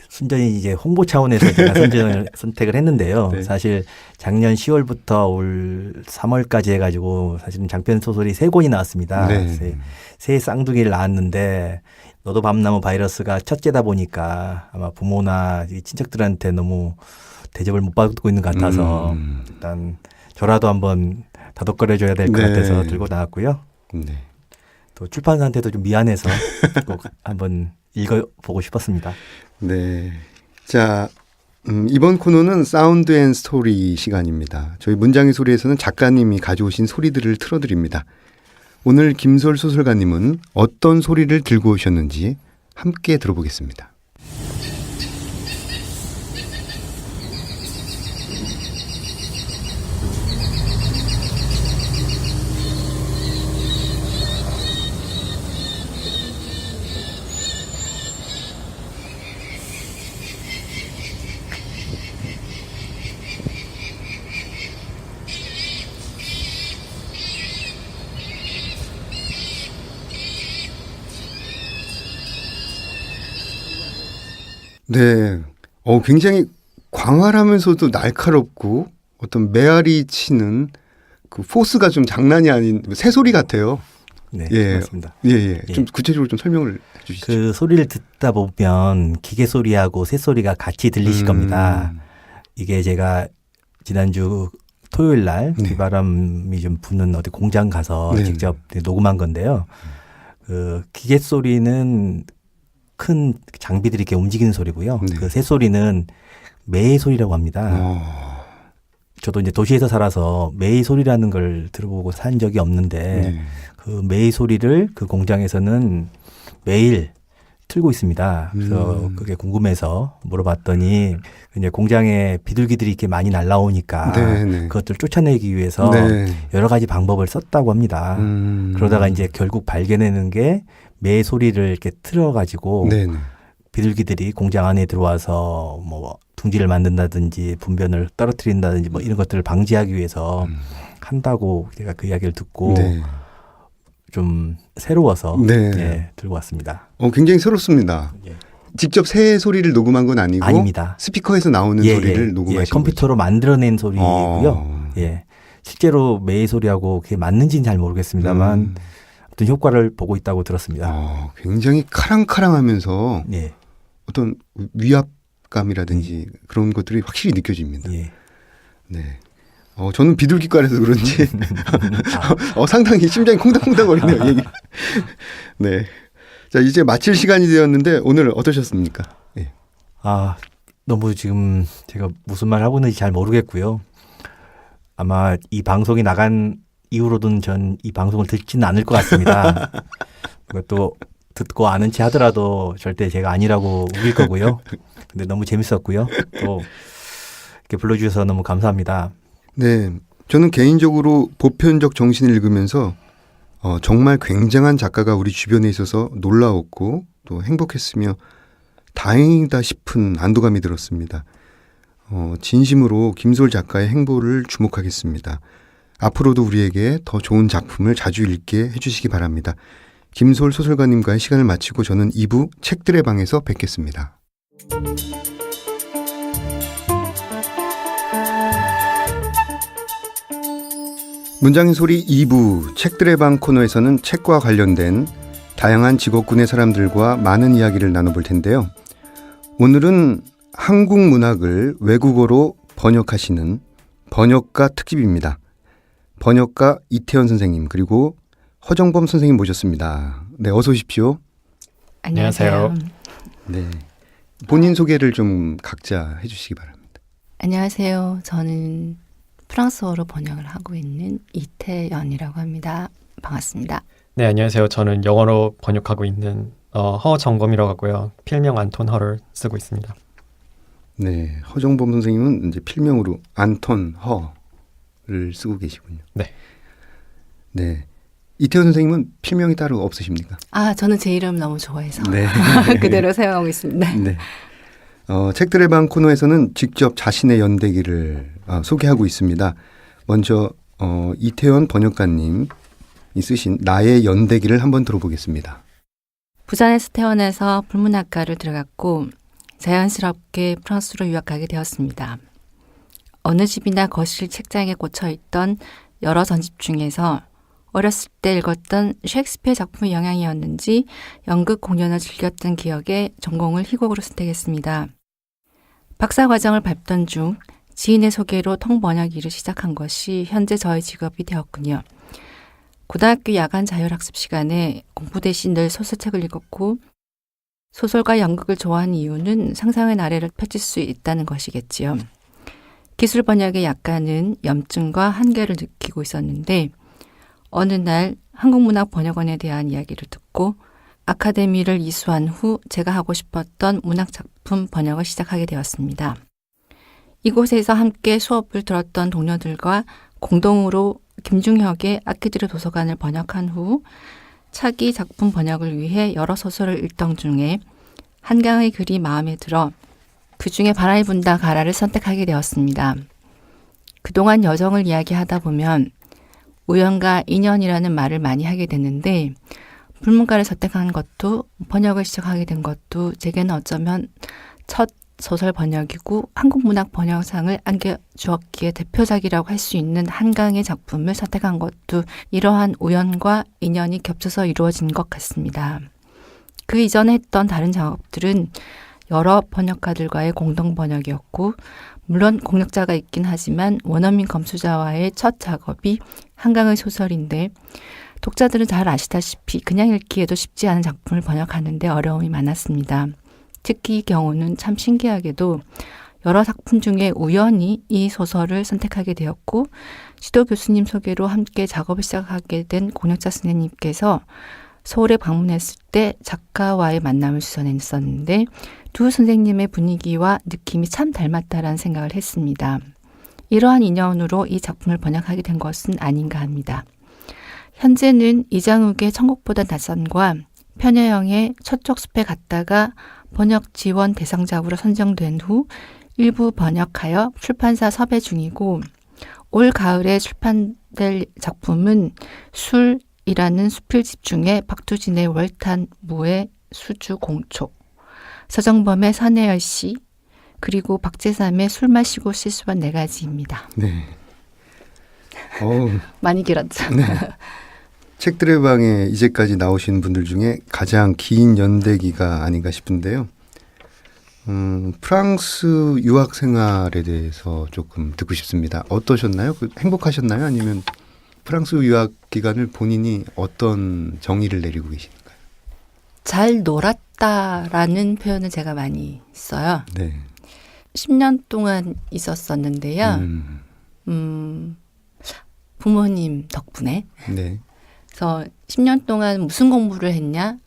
순전히 이제 홍보 차원에서 제가 선택을 했는데요. 네. 사실 작년 10월부터 올 3월까지 해가지고 사실은 장편 소설이 3권이 나왔습니다. 네. 새 쌍둥이를 낳았는데 너도 밤나무 바이러스가 첫째다 보니까 아마 부모나 이 친척들한테 너무 대접을 못 받고 있는 것 같아서 일단 저라도 한번 다독거려줘야 될 것 네. 같아서 들고 나왔고요. 네. 또 출판사한테도 좀 미안해서 꼭 한번 읽어보고 싶었습니다. 네. 자, 이번 코너는 사운드 앤 스토리 시간입니다. 저희 문장의 소리에서는 작가님이 가져오신 소리들을 틀어드립니다. 오늘 김솔 소설가님은 어떤 소리를 들고 오셨는지 함께 들어보겠습니다. 네. 굉장히 광활하면서도 날카롭고 어떤 메아리 치는 그 포스가 좀 장난이 아닌 새소리 같아요. 네, 예. 맞습니다. 예, 예. 예. 좀 구체적으로 좀 설명을 해 주시죠. 그 소리를 듣다 보면 기계 소리하고 새 소리가 같이 들리실 겁니다. 이게 제가 지난주 토요일 날 네. 비바람이 좀 부는 어디 공장 가서 네. 직접 녹음한 건데요. 그 기계 소리는 큰 장비들이 이렇게 움직이는 소리고요. 네. 그 새 소리는 매의 소리라고 합니다. 저도 이제 도시에서 살아서 매의 소리라는 걸 들어보고 산 적이 없는데 네. 그 매의 소리를 그 공장에서는 매일 틀고 있습니다. 그래서 그게 궁금해서 물어봤더니 이제 공장에 비둘기들이 이렇게 많이 날라오니까 네, 네. 그것들 쫓아내기 위해서 네. 여러 가지 방법을 썼다고 합니다. 그러다가 이제 결국 발견하는 게 매 소리를 이렇게 틀어가지고 네, 네. 비둘기들이 공장 안에 들어와서 뭐 둥지를 만든다든지 분변을 떨어뜨린다든지 뭐 이런 것들을 방지하기 위해서 한다고 제가 그 이야기를 듣고 네. 좀 새로워서 네. 예, 들고 왔습니다. 굉장히 새롭습니다. 예. 직접 새 소리를 녹음한 건 아니고 아닙니다. 스피커에서 나오는 소리를 녹음하신 컴퓨터로 만들어낸 소리고요. 예. 실제로 매의 소리하고 그게 맞는지는 잘 모르겠습니다만 어떤 효과를 보고 있다고 들었습니다. 굉장히 카랑카랑하면서 예. 어떤 위압감이라든지 그런 것들이 확실히 느껴집니다. 예. 네. 저는 비둘기과라서 그런지 상당히 심장이 콩닥콩닥거리네요. 얘기. 네. 자, 이제 마칠 시간이 되었는데 오늘 어떠셨습니까? 예. 너무 지금 제가 무슨 말 하고 있는지 잘 모르겠고요. 아마 이 방송이 나간 이후로는 전 이 방송을 듣지는 않을 것 같습니다. 그것도 듣고 아는 체 하더라도 절대 제가 아니라고 우길 거고요. 근데 너무 재밌었고요. 또 이렇게 불러주셔서 너무 감사합니다. 네. 저는 개인적으로 보편적 정신을 읽으면서 정말 굉장한 작가가 우리 주변에 있어서 놀라웠고 또 행복했으며 다행이다 싶은 안도감이 들었습니다. 진심으로 김솔 작가의 행보를 주목하겠습니다. 앞으로도 우리에게 더 좋은 작품을 자주 읽게 해주시기 바랍니다. 김솔 소설가님과의 시간을 마치고 저는 2부 책들의 방에서 뵙겠습니다. 문장의 소리 2부 책들의 방 코너에서는 책과 관련된 다양한 직업군의 사람들과 많은 이야기를 나눠볼 텐데요. 오늘은 한국 문학을 외국어로 번역하시는 번역가 특집입니다. 번역가 이태원 선생님 그리고 허정범 선생님 모셨습니다. 네, 어서 오십시오. 안녕하세요. 네, 본인 소개를 좀 각자 해주시기 바랍니다. 안녕하세요. 저는 프랑스어로 번역을 하고 있는 이태연이라고 합니다. 반갑습니다. 네, 안녕하세요. 저는 영어로 번역하고 있는 허정범이라고 하고요. 필명 안톤 허를 쓰고 있습니다. 네, 허정범 선생님은 이제 필명으로 안톤 허를 쓰고 계시군요. 네. 네, 이태원 선생님은 필명이 따로 없으십니까? 저는 제 이름 너무 좋아해서 네. 그대로 사용하고 있습니다. 네. 책들의 방 코너에서는 직접 자신의 연대기를 소개하고 있습니다. 먼저 이태원 번역가님이 쓰신 나의 연대기를 한번 들어보겠습니다. 부산에서 태어나서 불문학과를 들어갔고 자연스럽게 프랑스로 유학하게 되었습니다. 어느 집이나 거실 책장에 꽂혀있던 여러 전집 중에서 어렸을 때 읽었던 셰익스피어 작품의 영향이었는지 연극 공연을 즐겼던 기억에 전공을 희곡으로 선택했습니다. 박사 과정을 밟던 중 지인의 소개로 통번역 일을 시작한 것이 현재 저의 직업이 되었군요. 고등학교 야간 자율학습 시간에 공부 대신 늘 소설책을 읽었고 소설과 연극을 좋아하는 이유는 상상의 나래를 펼칠 수 있다는 것이겠지요. 기술 번역의 약간은 염증과 한계를 느끼고 있었는데 어느 날 한국문학번역원에 대한 이야기를 듣고 아카데미를 이수한 후 제가 하고 싶었던 문학작품 번역을 시작하게 되었습니다. 이곳에서 함께 수업을 들었던 동료들과 공동으로 김중혁의 아키드르 도서관을 번역한 후 차기 작품 번역을 위해 여러 소설을 읽던 중에 한강의 글이 마음에 들어 그 중에 바람이 분다 가라를 선택하게 되었습니다. 그동안 여정을 이야기하다 보면 우연과 인연이라는 말을 많이 하게 됐는데 불문가를 선택한 것도 번역을 시작하게 된 것도 제게는 어쩌면 첫 소설 번역이고 한국문학 번역상을 안겨주었기에 대표작이라고 할 수 있는 한강의 작품을 선택한 것도 이러한 우연과 인연이 겹쳐서 이루어진 것 같습니다. 그 이전에 했던 다른 작업들은 여러 번역가들과의 공동 번역이었고 물론 공역자가 있긴 하지만 원어민 검수자와의 첫 작업이 한강의 소설인데 독자들은 잘 아시다시피 그냥 읽기에도 쉽지 않은 작품을 번역하는 데 어려움이 많았습니다. 특히 이 경우는 참 신기하게도 여러 작품 중에 우연히 이 소설을 선택하게 되었고 지도 교수님 소개로 함께 작업을 시작하게 된 공역자 선생님께서 서울에 방문했을 때 작가와의 만남을 주선했었는데 두 선생님의 분위기와 느낌이 참 닮았다라는 생각을 했습니다. 이러한 인연으로 이 작품을 번역하게 된 것은 아닌가 합니다. 현재는 이장욱의 천국보다 낯선과 편여영의 서쪽 숲에 갔다가 번역 지원 대상작으로 선정된 후 일부 번역하여 출판사 섭외 중이고 올 가을에 출판될 작품은 술이라는 수필집 중에 박두진의 월탄무의 수주 공촉, 서정범의 선혜열 씨, 그리고 박재삼의 술 마시고 실수한 4가지입니다. 네. 많이 길었죠. 네. 책들의 방에 이제까지 나오신 분들 중에 가장 긴 연대기가 아닌가 싶은데요. 프랑스 유학 생활에 대해서 조금 듣고 싶습니다. 어떠셨나요? 행복하셨나요? 아니면 프랑스 유학 기간을 본인이 어떤 정의를 내리고 계신가요? 잘 놀았다라는 표현을 제가 많이 써요. 네. 10년 동안 있었었는데요. 부모님 덕분에. 네. 그래서 10년 동안 무슨 공부를 했냐?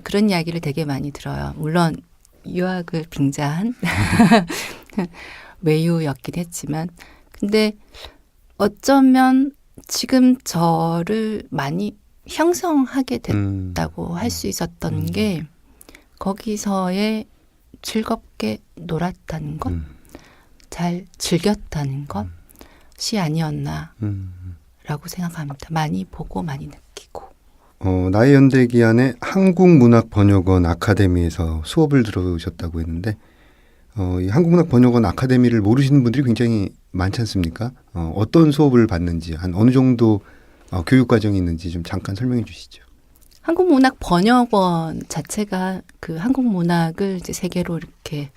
그런 이야기를 되게 많이 들어요. 물론 유학을 빙자한 외유였긴 했지만. 근데 어쩌면 지금 저를 많이 형성하게 됐다고 할 수 있었던 게 거기서의 즐겁게 놀았다는 것, 잘 즐겼다는 것이 아니었나라고 생각합니다. 많이 보고 많이 느끼고. 나의 연대 기간에 한국문학번역원 아카데미에서 수업을 들으셨다고 했는데 이 한국문학번역원 아카데미를 모르시는 분들이 굉장히 많지 않습니까? 어떤 수업을 받는지, 한 어느 정도 교육 과정이 있는지 좀 잠깐 설명해 주시죠. 한국문학번역원 자체가 그 한국문학을 이제 세계로 이렇게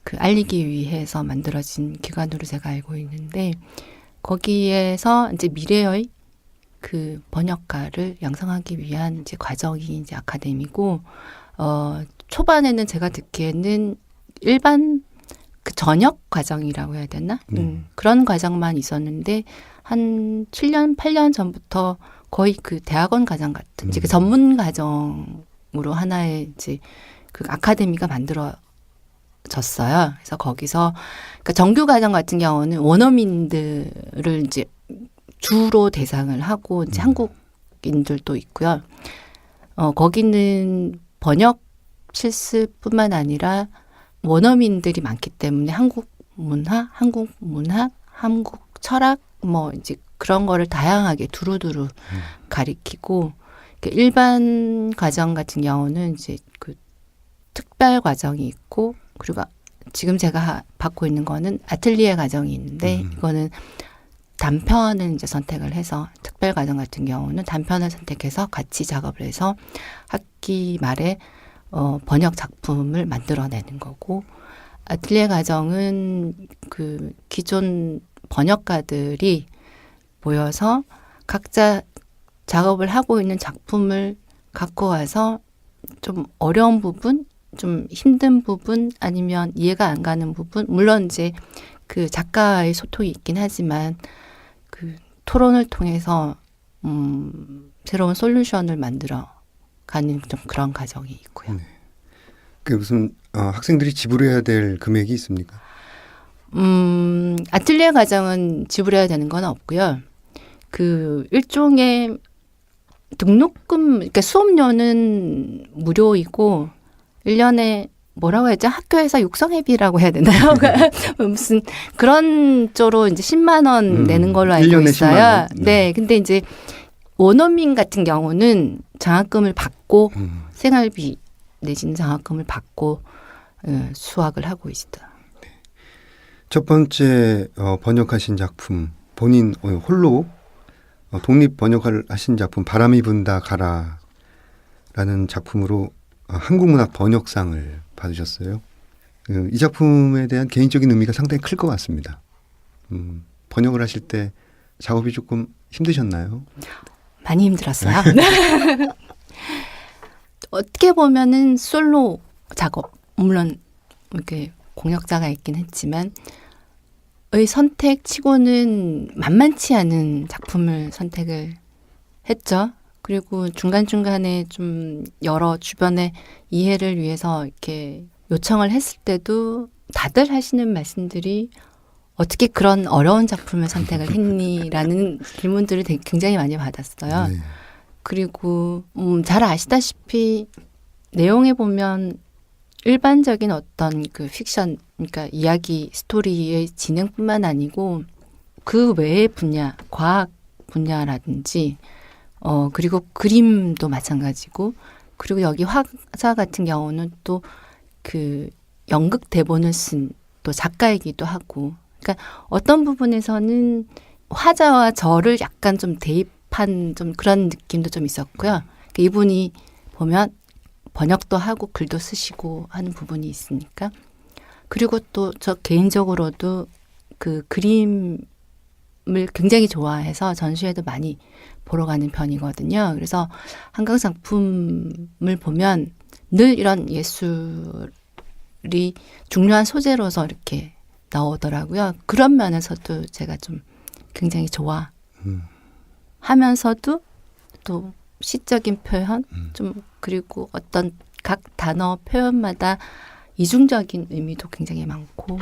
그 알리기 위해서 만들어진 기관으로 제가 알고 있는데 거기에서 이제 미래의 그 번역가를 양성하기 위한 이제 과정이 이제 아카데미고 초반에는 제가 듣기에는 일반 그 전역 과정이라고 해야 되나? 그런 과정만 있었는데 한 7년, 8년 전부터 거의 그 대학원 과정 같은 이제 그 전문 과정으로 하나의 이제 그 아카데미가 만들어졌어요. 그래서 거기서 그러니까 정규 과정 같은 경우는 원어민들을 이제 주로 대상을 하고 이제 한국인들도 있고요. 거기는 번역 실습뿐만 아니라 원어민들이 많기 때문에 한국 문화, 한국 철학 뭐 이제 그런 거를 다양하게 두루두루 가리키고 일반 과정 같은 경우는 이제 그 특별 과정이 있고 그리고 지금 제가 받고 있는 거는 아틀리에 과정이 있는데 이거는 단편을 이제 선택을 해서 특별 과정 같은 경우는 단편을 선택해서 같이 작업을 해서 학기 말에 번역 작품을 만들어내는 거고 아틀리에 과정은 그 기존 번역가들이 모여서 각자 작업을 하고 있는 작품을 갖고 와서 좀 어려운 부분, 좀 힘든 부분 아니면 이해가 안 가는 부분 물론 이제 그 작가와의 소통이 있긴 하지만 그 토론을 통해서 새로운 솔루션을 만들어 가는 좀 그런 과정이 있고요. 그 무슨 학생들이 지불해야 될 금액이 있습니까? 아틀리에 과정은 지불해야 되는 건 없고요. 그 일종의 등록금, 그러니까 수업료는 무료이고 1년에 뭐라고 해야죠? 학교에서 육성회비라고 해야 되나요? 무슨 그런 쪽으로 이제 10만 원 내는 걸로 알고 1년에 있어요. 10만 원? 네. 근데 이제 원어민 같은 경우는 장학금을 받고 생활비 내지는 장학금을 받고 수학을 하고 있다. 첫 번째 번역하신 작품 본인 홀로 독립 번역을 하신 작품 바람이 분다 가라라는 작품으로 한국문학 번역상을 받으셨어요. 이 작품에 대한 개인적인 의미가 상당히 클 것 같습니다. 번역을 하실 때 작업이 조금 힘드셨나요? 많이 힘들었어요. 어떻게 보면은 솔로 작업, 물론 이렇게 공역자가 있긴 했지만 의 선택치고는 만만치 않은 작품을 선택을 했죠. 그리고 중간중간에 좀 여러 주변의 이해를 위해서 이렇게 요청을 했을 때도 다들 하시는 말씀들이 어떻게 그런 어려운 작품을 선택을 했니라는 질문들을 굉장히 많이 받았어요. 네. 그리고 잘 아시다시피 내용에 보면 일반적인 어떤 그 픽션, 그러니까 이야기 스토리의 진행뿐만 아니고 그 외의 분야, 과학 분야라든지 그리고 그림도 마찬가지고 그리고 여기 화자 같은 경우는 또 그 연극 대본을 쓴 또 작가이기도 하고 그러니까 어떤 부분에서는 화자와 저를 약간 좀 대입한 좀 그런 느낌도 좀 있었고요. 그러니까 이분이 보면 번역도 하고 글도 쓰시고 하는 부분이 있으니까 그리고 또 저 개인적으로도 그 그림을 굉장히 좋아해서 전시회도 많이 보러 가는 편이거든요. 그래서 한강 작품을 보면 늘 이런 예술이 중요한 소재로서 이렇게 나오더라고요. 그런 면에서도 제가 좀 굉장히 좋아하면서도 또 시적인 표현 좀 그리고 어떤 각 단어 표현마다 이중적인 의미도 굉장히 많고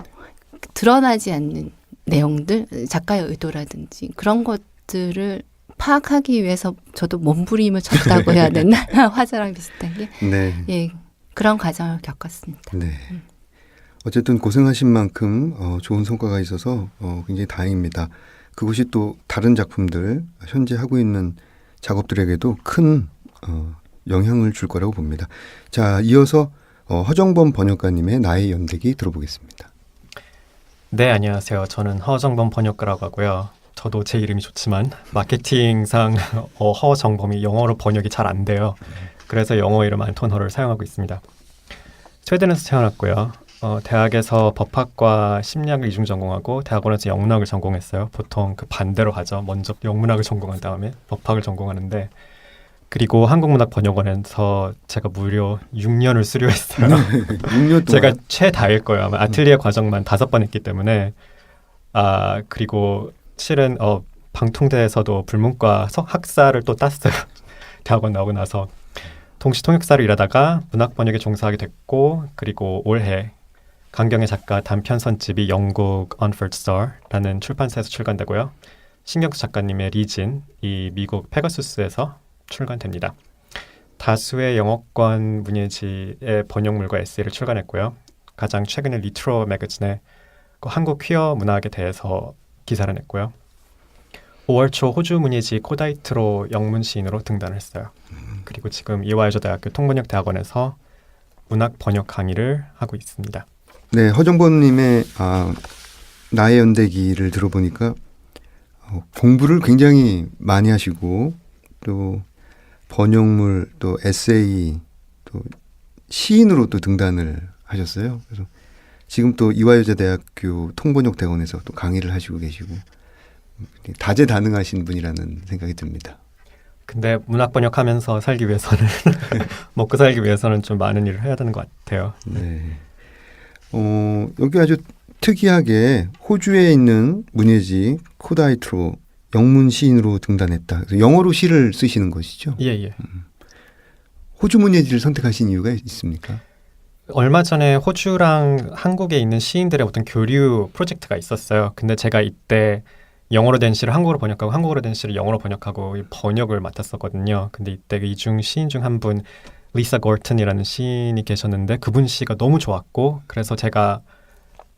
드러나지 않는 내용들 작가의 의도라든지 그런 것들을 파악하기 위해서 저도 몸부림을 쳤다고 해야 되나 화자랑 비슷한 게 네. 예, 그런 과정을 겪었습니다. 네. 어쨌든 고생하신 만큼 좋은 성과가 있어서 굉장히 다행입니다. 그것이 또 다른 작품들 현재 하고 있는 작업들에게도 큰 영향을 줄 거라고 봅니다. 자, 이어서 허정범 번역가님의 나의 연대기 들어보겠습니다. 네, 안녕하세요. 저는 허정범 번역가라고 하고요. 저도 제 이름이 좋지만 마케팅상 허정범이 영어로 번역이 잘 안 돼요. 그래서 영어 이름 안톤 허를 사용하고 있습니다. 스웨덴에서 태어났고요. 대학에서 법학과 심리학을 이중 전공하고 대학원에서 영문학을 전공했어요. 보통 그 반대로 하죠. 먼저 영문학을 전공한 다음에 법학을 전공하는데 그리고 한국문학번역원에서 제가 무려 6년을 수료했어요. 6년 동안. 제가 최다일 거예요. 아마 아틀리에 과정만 5번 했기 때문에 그리고 실은 방통대에서도 불문과 학사를 또 땄어요. 대학원 나오고 나서 동시통역사로 일하다가 문학번역에 종사하게 됐고 그리고 올해 강경의 작가 단편 선집이 영국 Unfurled Star라는 출판사에서 출간되고요. 신경수 작가님의 리진, 이 미국 페가수스에서 출간됩니다. 다수의 영어권 문예지의 번역물과 에세이를 출간했고요. 가장 최근에 리트로 매거진에 한국 퀴어 문학에 대해서 기사를 냈고요. 5월 초 호주 문예지 코다이트로 영문 시인으로 등단을 했어요. 그리고 지금 이화여자대학교 통번역대학원에서 문학 번역 강의를 하고 있습니다. 네, 허정범님의 나의 연대기를 들어보니까 공부를 굉장히 많이 하시고 또 번역물 또 에세이 또 시인으로 또 등단을 하셨어요. 그래서 지금 또 이화여자대학교 통번역대원에서 또 강의를 하시고 계시고 다재다능하신 분이라는 생각이 듭니다. 근데 문학 번역하면서 살기 위해서는 먹고 살기 위해서는 좀 많은 일을 해야 되는 것 같아요. 네. 여기 아주 특이하게 호주에 있는 문예지 코다이트로 영문 시인으로 등단했다. 그래서 영어로 시를 쓰시는 것이죠? 예. 호주 문예지를 선택하신 이유가 있습니까? 얼마 전에 호주랑 한국에 있는 시인들의 어떤 교류 프로젝트가 있었어요. 근데 제가 이때 영어로 된 시를 한국어로 번역하고 한국어로 된 시를 영어로 번역하고 이 번역을 맡았었거든요. 근데 이때 이중 시인 중 한 분 리사 gorton이라는 시인이 계셨는데 그분 시가 너무 좋았고 그래서 제가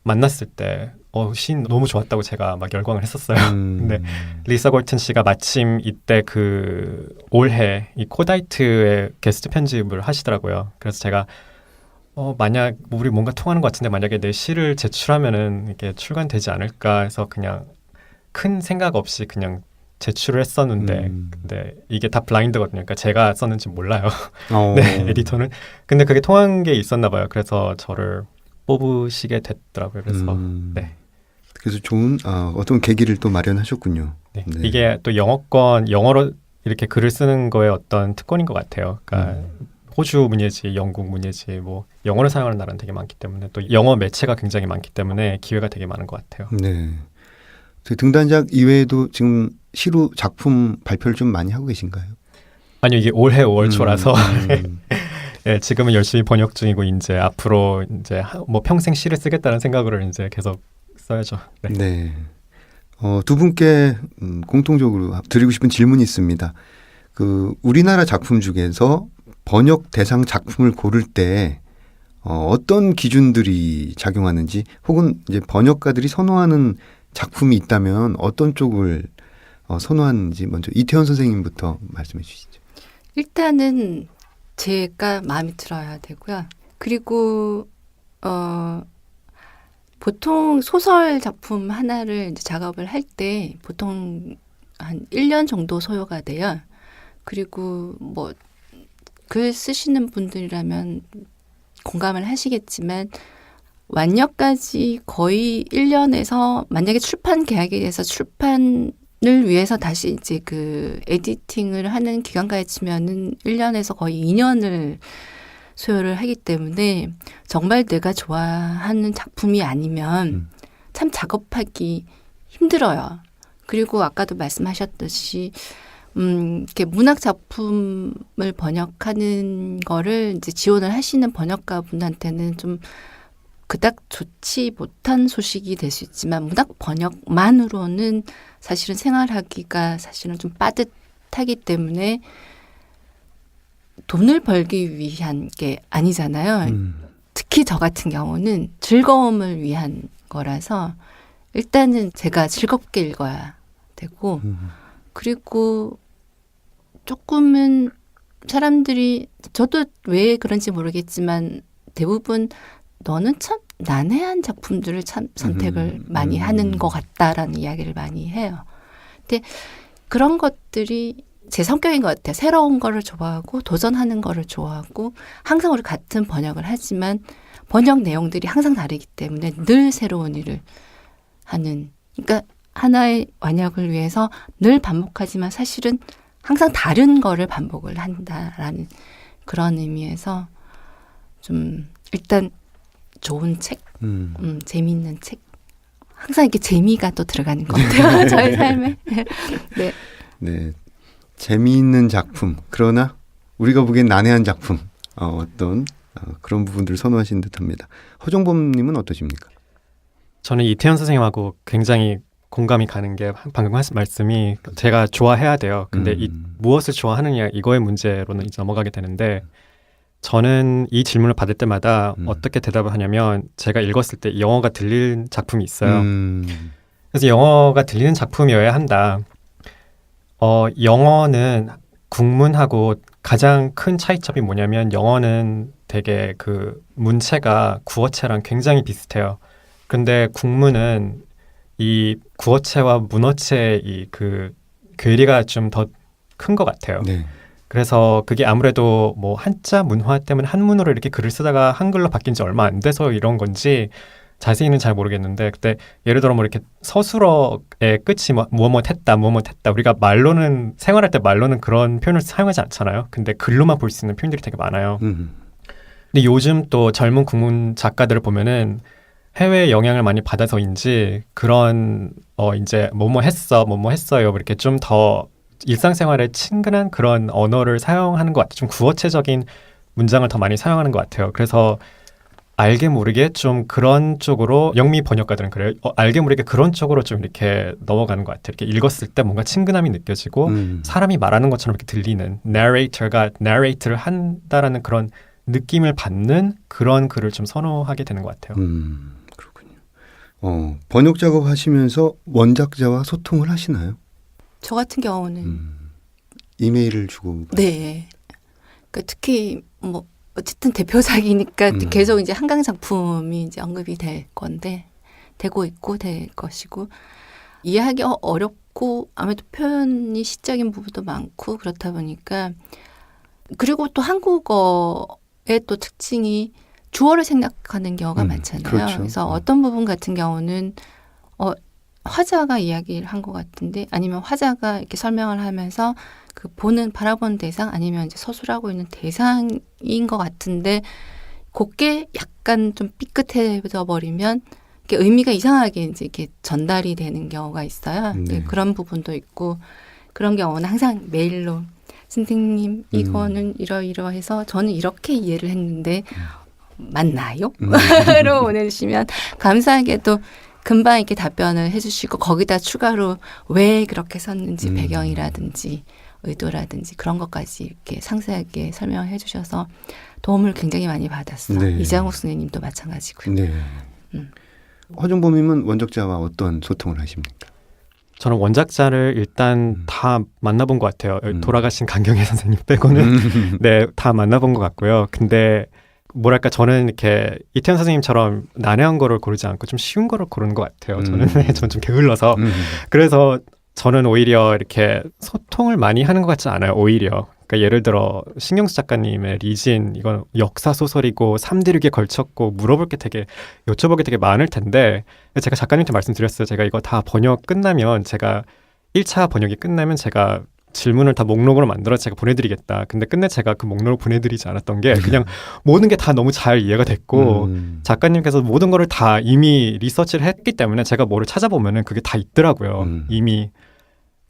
만났을 때 시인 너무 좋았다고 제가 막 열광을 했었어요. 근데 리사 gorton 씨가 마침 이때 그 올해 이 코다이트의 게스트 편집을 하시더라고요. 그래서 제가 만약 우리 뭔가 통하는 것 같은데 만약에 내 시를 제출하면은 이게 출간되지 않을까 해서 그냥 큰 생각 없이 그냥 제출을 했었는데 근데 이게 다 블라인드거든요. 그러니까 제가 썼는지 몰라요. 네, 에디터는. 근데 그게 통한 게 있었나 봐요. 그래서 저를 뽑으시게 됐더라고요. 그래서 네. 그래서 좋은 어떤 계기를 또 마련하셨군요. 네. 네. 이게 또 영어로 이렇게 글을 쓰는 거에 어떤 특권인 것 같아요. 그러니까 호주 문예지, 영국 문예지, 뭐 영어를 사용하는 나라는 되게 많기 때문에 또 영어 매체가 굉장히 많기 때문에 기회가 되게 많은 것 같아요. 네. 등단작 이외에도 지금 시로 작품 발표를 좀 많이 하고 계신가요? 아니요, 이게 올해 5월 초라서 네, 지금은 열심히 번역 중이고 이제 앞으로 이제 뭐 평생 시를 쓰겠다는 생각으로 이제 계속 써야죠. 네. 네. 두 분께 공통적으로 드리고 싶은 질문이 있습니다. 그 우리나라 작품 중에서 번역 대상 작품을 고를 때 어떤 기준들이 작용하는지 혹은 이제 번역가들이 선호하는 작품이 있다면 어떤 쪽을 선호하는지 먼저 이태원 선생님부터 말씀해 주시죠. 일단은 제가 마음에 들어야 되고요. 그리고 보통 소설 작품 하나를 이제 작업을 할 때 보통 한 1년 정도 소요가 돼요. 그리고 뭐 글 쓰시는 분들이라면 공감을 하시겠지만 완역까지 거의 1년에서 만약에 출판 계약에 대해서 출판을 위해서 다시 이제 그 에디팅을 하는 기간까지 치면은 1년에서 거의 2년을 소요를 하기 때문에 정말 내가 좋아하는 작품이 아니면 참 작업하기 힘들어요. 그리고 아까도 말씀하셨듯이 이렇게 문학 작품을 번역하는 거를 이제 지원을 하시는 번역가 분한테는 좀 그닥 좋지 못한 소식이 될 수 있지만 문학 번역만으로는 사실은 생활하기가 사실은 좀 빠듯하기 때문에 돈을 벌기 위한 게 아니잖아요. 특히 저 같은 경우는 즐거움을 위한 거라서 일단은 제가 즐겁게 읽어야 되고 그리고 조금은 사람들이 저도 왜 그런지 모르겠지만 대부분 너는 참 난해한 작품들을 참 선택을 많이 하는 것 같다라는 이야기를 많이 해요. 근데 그런 것들이 제 성격인 것 같아요. 새로운 거를 좋아하고 도전하는 거를 좋아하고 항상 우리 같은 번역을 하지만 번역 내용들이 항상 다르기 때문에 늘 새로운 일을 하는 그러니까 하나의 완역을 위해서 늘 반복하지만 사실은 항상 다른 거를 반복을 한다라는 그런 의미에서 좀 일단 좋은 책, 재미있는 책. 항상 이렇게 재미가 또 들어가는 것 같아요. 저의 삶에. 네. 네. 재미있는 작품. 그러나 우리가 보기엔 난해한 작품. 어떤 그런 부분들을 선호하시는 듯합니다. 허정범님은 어떠십니까? 저는 이태원 선생님하고 굉장히 공감이 가는 게 방금 하신 말씀이 제가 좋아해야 돼요. 근데 무엇을 좋아하느냐 이거의 문제로는 이제 넘어가게 되는데 저는 이 질문을 받을 때마다 어떻게 대답을 하냐면 제가 읽었을 때 영어가 들리는 작품이 있어요. 그래서 영어가 들리는 작품이어야 한다. 영어는 국문하고 가장 큰 차이점이 뭐냐면 영어는 되게 그 문체가 구어체랑 굉장히 비슷해요. 근데 국문은 이 구어체와 문어체의 이 그 괴리가 좀 더 큰 것 같아요. 네. 그래서 그게 아무래도 뭐 한자 문화 때문에 한문으로 이렇게 글을 쓰다가 한글로 바뀐 지 얼마 안 돼서 이런 건지 자세히는 잘 모르겠는데, 그때 예를 들어 뭐 이렇게 서술어의 끝이 뭐 뭐뭐 했다 뭐뭐 했다, 우리가 말로는 생활할 때 말로는 그런 표현을 사용하지 않잖아요. 근데 글로만 볼 수 있는 표현들이 되게 많아요. 근데 요즘 또 젊은 국문 작가들을 보면은 해외 영향을 많이 받아서인지 그런 이제 뭐뭐 했어 뭐뭐 했어요 이렇게 좀 더 일상생활에 친근한 그런 언어를 사용하는 것 같아요. 좀 구어체적인 문장을 더 많이 사용하는 것 같아요. 그래서 알게 모르게 좀 그런 쪽으로, 영미 번역가들은 그래요. 알게 모르게 그런 쪽으로 좀 이렇게 넘어가는 것 같아요. 이렇게 읽었을 때 뭔가 친근함이 느껴지고 사람이 말하는 것처럼 이렇게 들리는, narrator가 narrate를 한다라는 그런 느낌을 받는 그런 글을 좀 선호하게 되는 것 같아요. 그렇군요. 번역 작업 하시면서 원작자와 소통을 하시나요? 저 같은 경우는 이메일을 주고. 네. 그러니까 특히 뭐 어쨌든 대표작이니까 계속 이제 한강 작품이 이제 언급이 될 건데, 되고 있고 될 것이고, 이해하기 어렵고 아무래도 표현이 시적인 부분도 많고 그렇다 보니까, 그리고 또 한국어의 또 특징이 주어를 생각하는 경우가 많잖아요. 그렇죠. 그래서 어떤 부분 같은 경우는 화자가 이야기를 한 것 같은데, 아니면 화자가 이렇게 설명을 하면서 그 바라보는 대상, 아니면 이제 서술하고 있는 대상인 것 같은데, 곱게 약간 좀 삐끗해져 버리면 이렇게 의미가 이상하게 이제 이렇게 전달이 되는 경우가 있어요. 네. 그런 부분도 있고, 그런 경우는 항상 메일로 선생님 이거는 이러이러해서 저는 이렇게 이해를 했는데 맞나요? 로 보내주시면 감사하게도 금방 이렇게 답변을 해주시고, 거기다 추가로 왜 그렇게 썼는지 배경이라든지 의도라든지 그런 것까지 이렇게 상세하게 설명을 해주셔서 도움을 굉장히 많이 받았어요. 네. 이장욱 선생님도 마찬가지고요. 네. 허준범님은 원작자와 어떤 소통을 하십니까? 저는 원작자를 일단 다 만나본 것 같아요. 돌아가신 강경혜 선생님 빼고는 네, 다 만나본 것 같고요. 근데 뭐랄까, 저는 이렇게 이태원 선생님처럼 난해한 거를 고르지 않고 좀 쉬운 거를 고르는 것 같아요. 저는 좀 게을러서. 그래서 저는 오히려 이렇게 소통을 많이 하는 것 같지 않아요. 오히려. 그러니까 예를 들어 신경수 작가님의 리진, 이건 역사 소설이고 3대륙에 걸쳤고 물어볼 게 되게, 여쭤볼 게 되게 많을 텐데, 제가 작가님한테 말씀드렸어요. 제가 이거 다 번역 끝나면, 제가 1차 번역이 끝나면 제가 질문을 다 목록으로 만들어서 제가 보내드리겠다. 근데 끝내 제가 그 목록을 보내드리지 않았던 게, 그냥 모든 게 다 너무 잘 이해가 됐고 작가님께서 모든 거를 다 이미 리서치를 했기 때문에 제가 뭐를 찾아보면은 그게 다 있더라고요. 이미.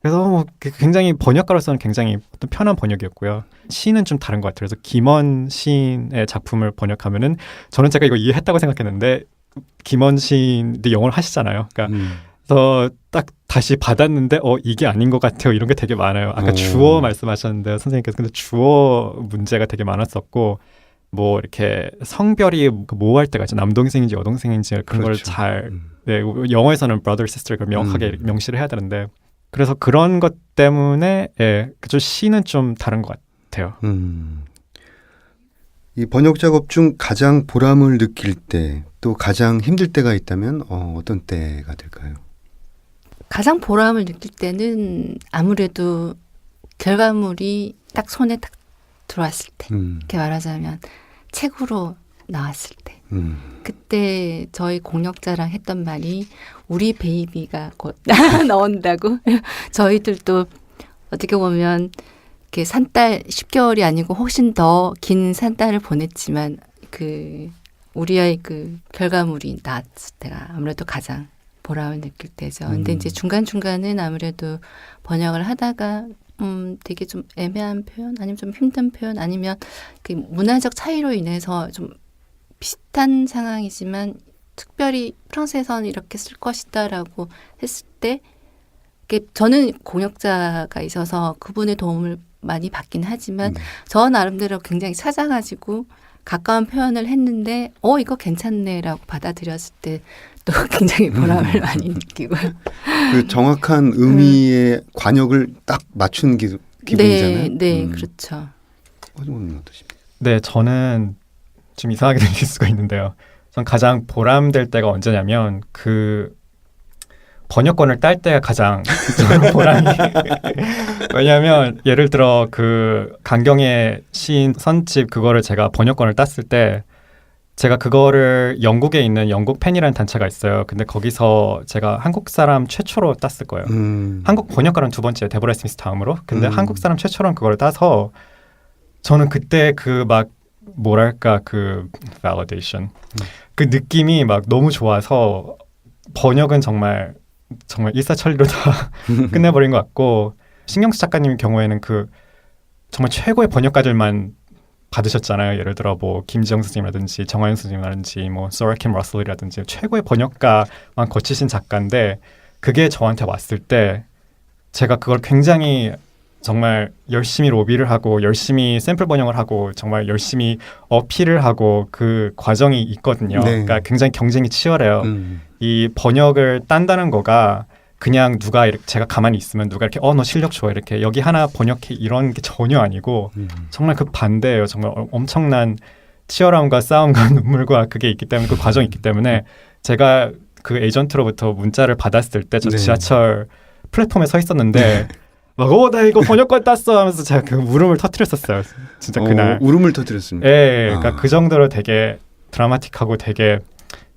그래서 뭐 굉장히 번역가로서는 굉장히 어떤 편한 번역이었고요. 시는 좀 다른 것 같아요. 그래서 김원 시인의 작품을 번역하면은, 저는 제가 이거 이해했다고 생각했는데 김원 시인도 영어를 하시잖아요. 그러니까 그래서 딱 다시 받았는데 이게 아닌 것 같아요. 이런 게 되게 많아요. 아까 주어 말씀하셨는데 선생님께서, 근데 주어 문제가 되게 많았었고, 뭐 이렇게 성별이 모호할 때가 있죠. 남동생인지 여동생인지 그런 걸 잘, 네, 영어에서는 brother, sister 그 명확하게 명시를 해야 되는데, 그래서 그런 것 때문에 그쪽 시는 좀 다른 것 같아요. 이 번역 작업 중 가장 보람을 느낄 때, 또 가장 힘들 때가 있다면 어떤 때가 될까요? 가장 보람을 느낄 때는 아무래도 결과물이 딱 손에 딱 들어왔을 때, 이렇게 말하자면 책으로 나왔을 때, 그때 저희 공역자랑 했던 말이 우리 베이비가 곧 나온다고. 저희들도 어떻게 보면 이렇게 산딸 10개월이 아니고 훨씬 더 긴 산딸을 보냈지만, 우리의 그 결과물이 나왔을 때가 아무래도 가장 보람을 느낄 때죠. 근데 이제 중간중간은 아무래도 번역을 하다가 되게 좀 애매한 표현, 아니면 좀 힘든 표현, 아니면 그 문화적 차이로 인해서 좀 비슷한 상황이지만 특별히 프랑스에서는 이렇게 쓸 것이다라고 했을 때, 저는 공역자가 있어서 그분의 도움을 많이 받긴 하지만 저 나름대로 굉장히 찾아가지고 가까운 표현을 했는데 이거 괜찮네라고 받아들였을 때 또 굉장히 보람을 많이 느끼고요. 그 정확한 의미의 관역을 딱 맞춘 기분이잖아요. 네, 그렇죠. 허정범님 어떠십니까? 네, 저는 좀 이상하게 느낄 수가 있는데요. 전 가장 보람될 때가 언제냐면 그 번역권을 딸 때가 가장 저는 보람이. 왜냐하면 예를 들어 그 강경의 시인 선집 그거를 제가 번역권을 땄을 때 제가 그거를 영국에 있는 영국 팬이라는 단체가 있어요. 근데 거기서 제가 한국 사람 최초로 땄을 거예요. 한국 번역가는 두 번째 데보라 스미스 다음으로. 근데 한국 사람 최초로 그걸 따서 저는 그때 그 막 뭐랄까 그 validation 그 느낌이 막 너무 좋아서 번역은 정말 일사천리로 다 끝내버린 것 같고 신경수 작가님 경우에는 그 정말 최고의 번역가들만 받으셨잖아요. 예를 들어 뭐 김지영 선생님이라든지 정화연 선생님이라든지 뭐 소라 킴 러셀이라든지 최고의 번역가만 거치신 작가인데 그게 저한테 왔을 때 제가 그걸 굉장히 정말 열심히 로비를 하고 열심히 샘플 번역을 하고 정말 열심히 어필을 하고 그 과정이 있거든요. 네. 그러니까 굉장히 경쟁이 치열해요. 이 번역을 딴다는 거가 그냥 누가 이렇게 제가 가만히 있으면 누가 이렇게 너 실력 좋아 이렇게 여기 하나 번역해 이런 게 전혀 아니고 정말 그 반대예요. 정말 엄청난 치열함과 싸움과 눈물과 그게 있기 때문에 그 과정이 있기 때문에 제가 그 에이전트로부터 문자를 받았을 때 저 네. 지하철 플랫폼에 서 있었는데 막 나 이거 번역권 땄어 하면서 제가 그 울음을 터뜨렸었어요. 진짜 그날. 울음을 터뜨렸습니다. 예, 그러니까 그 정도로 되게 드라마틱하고 되게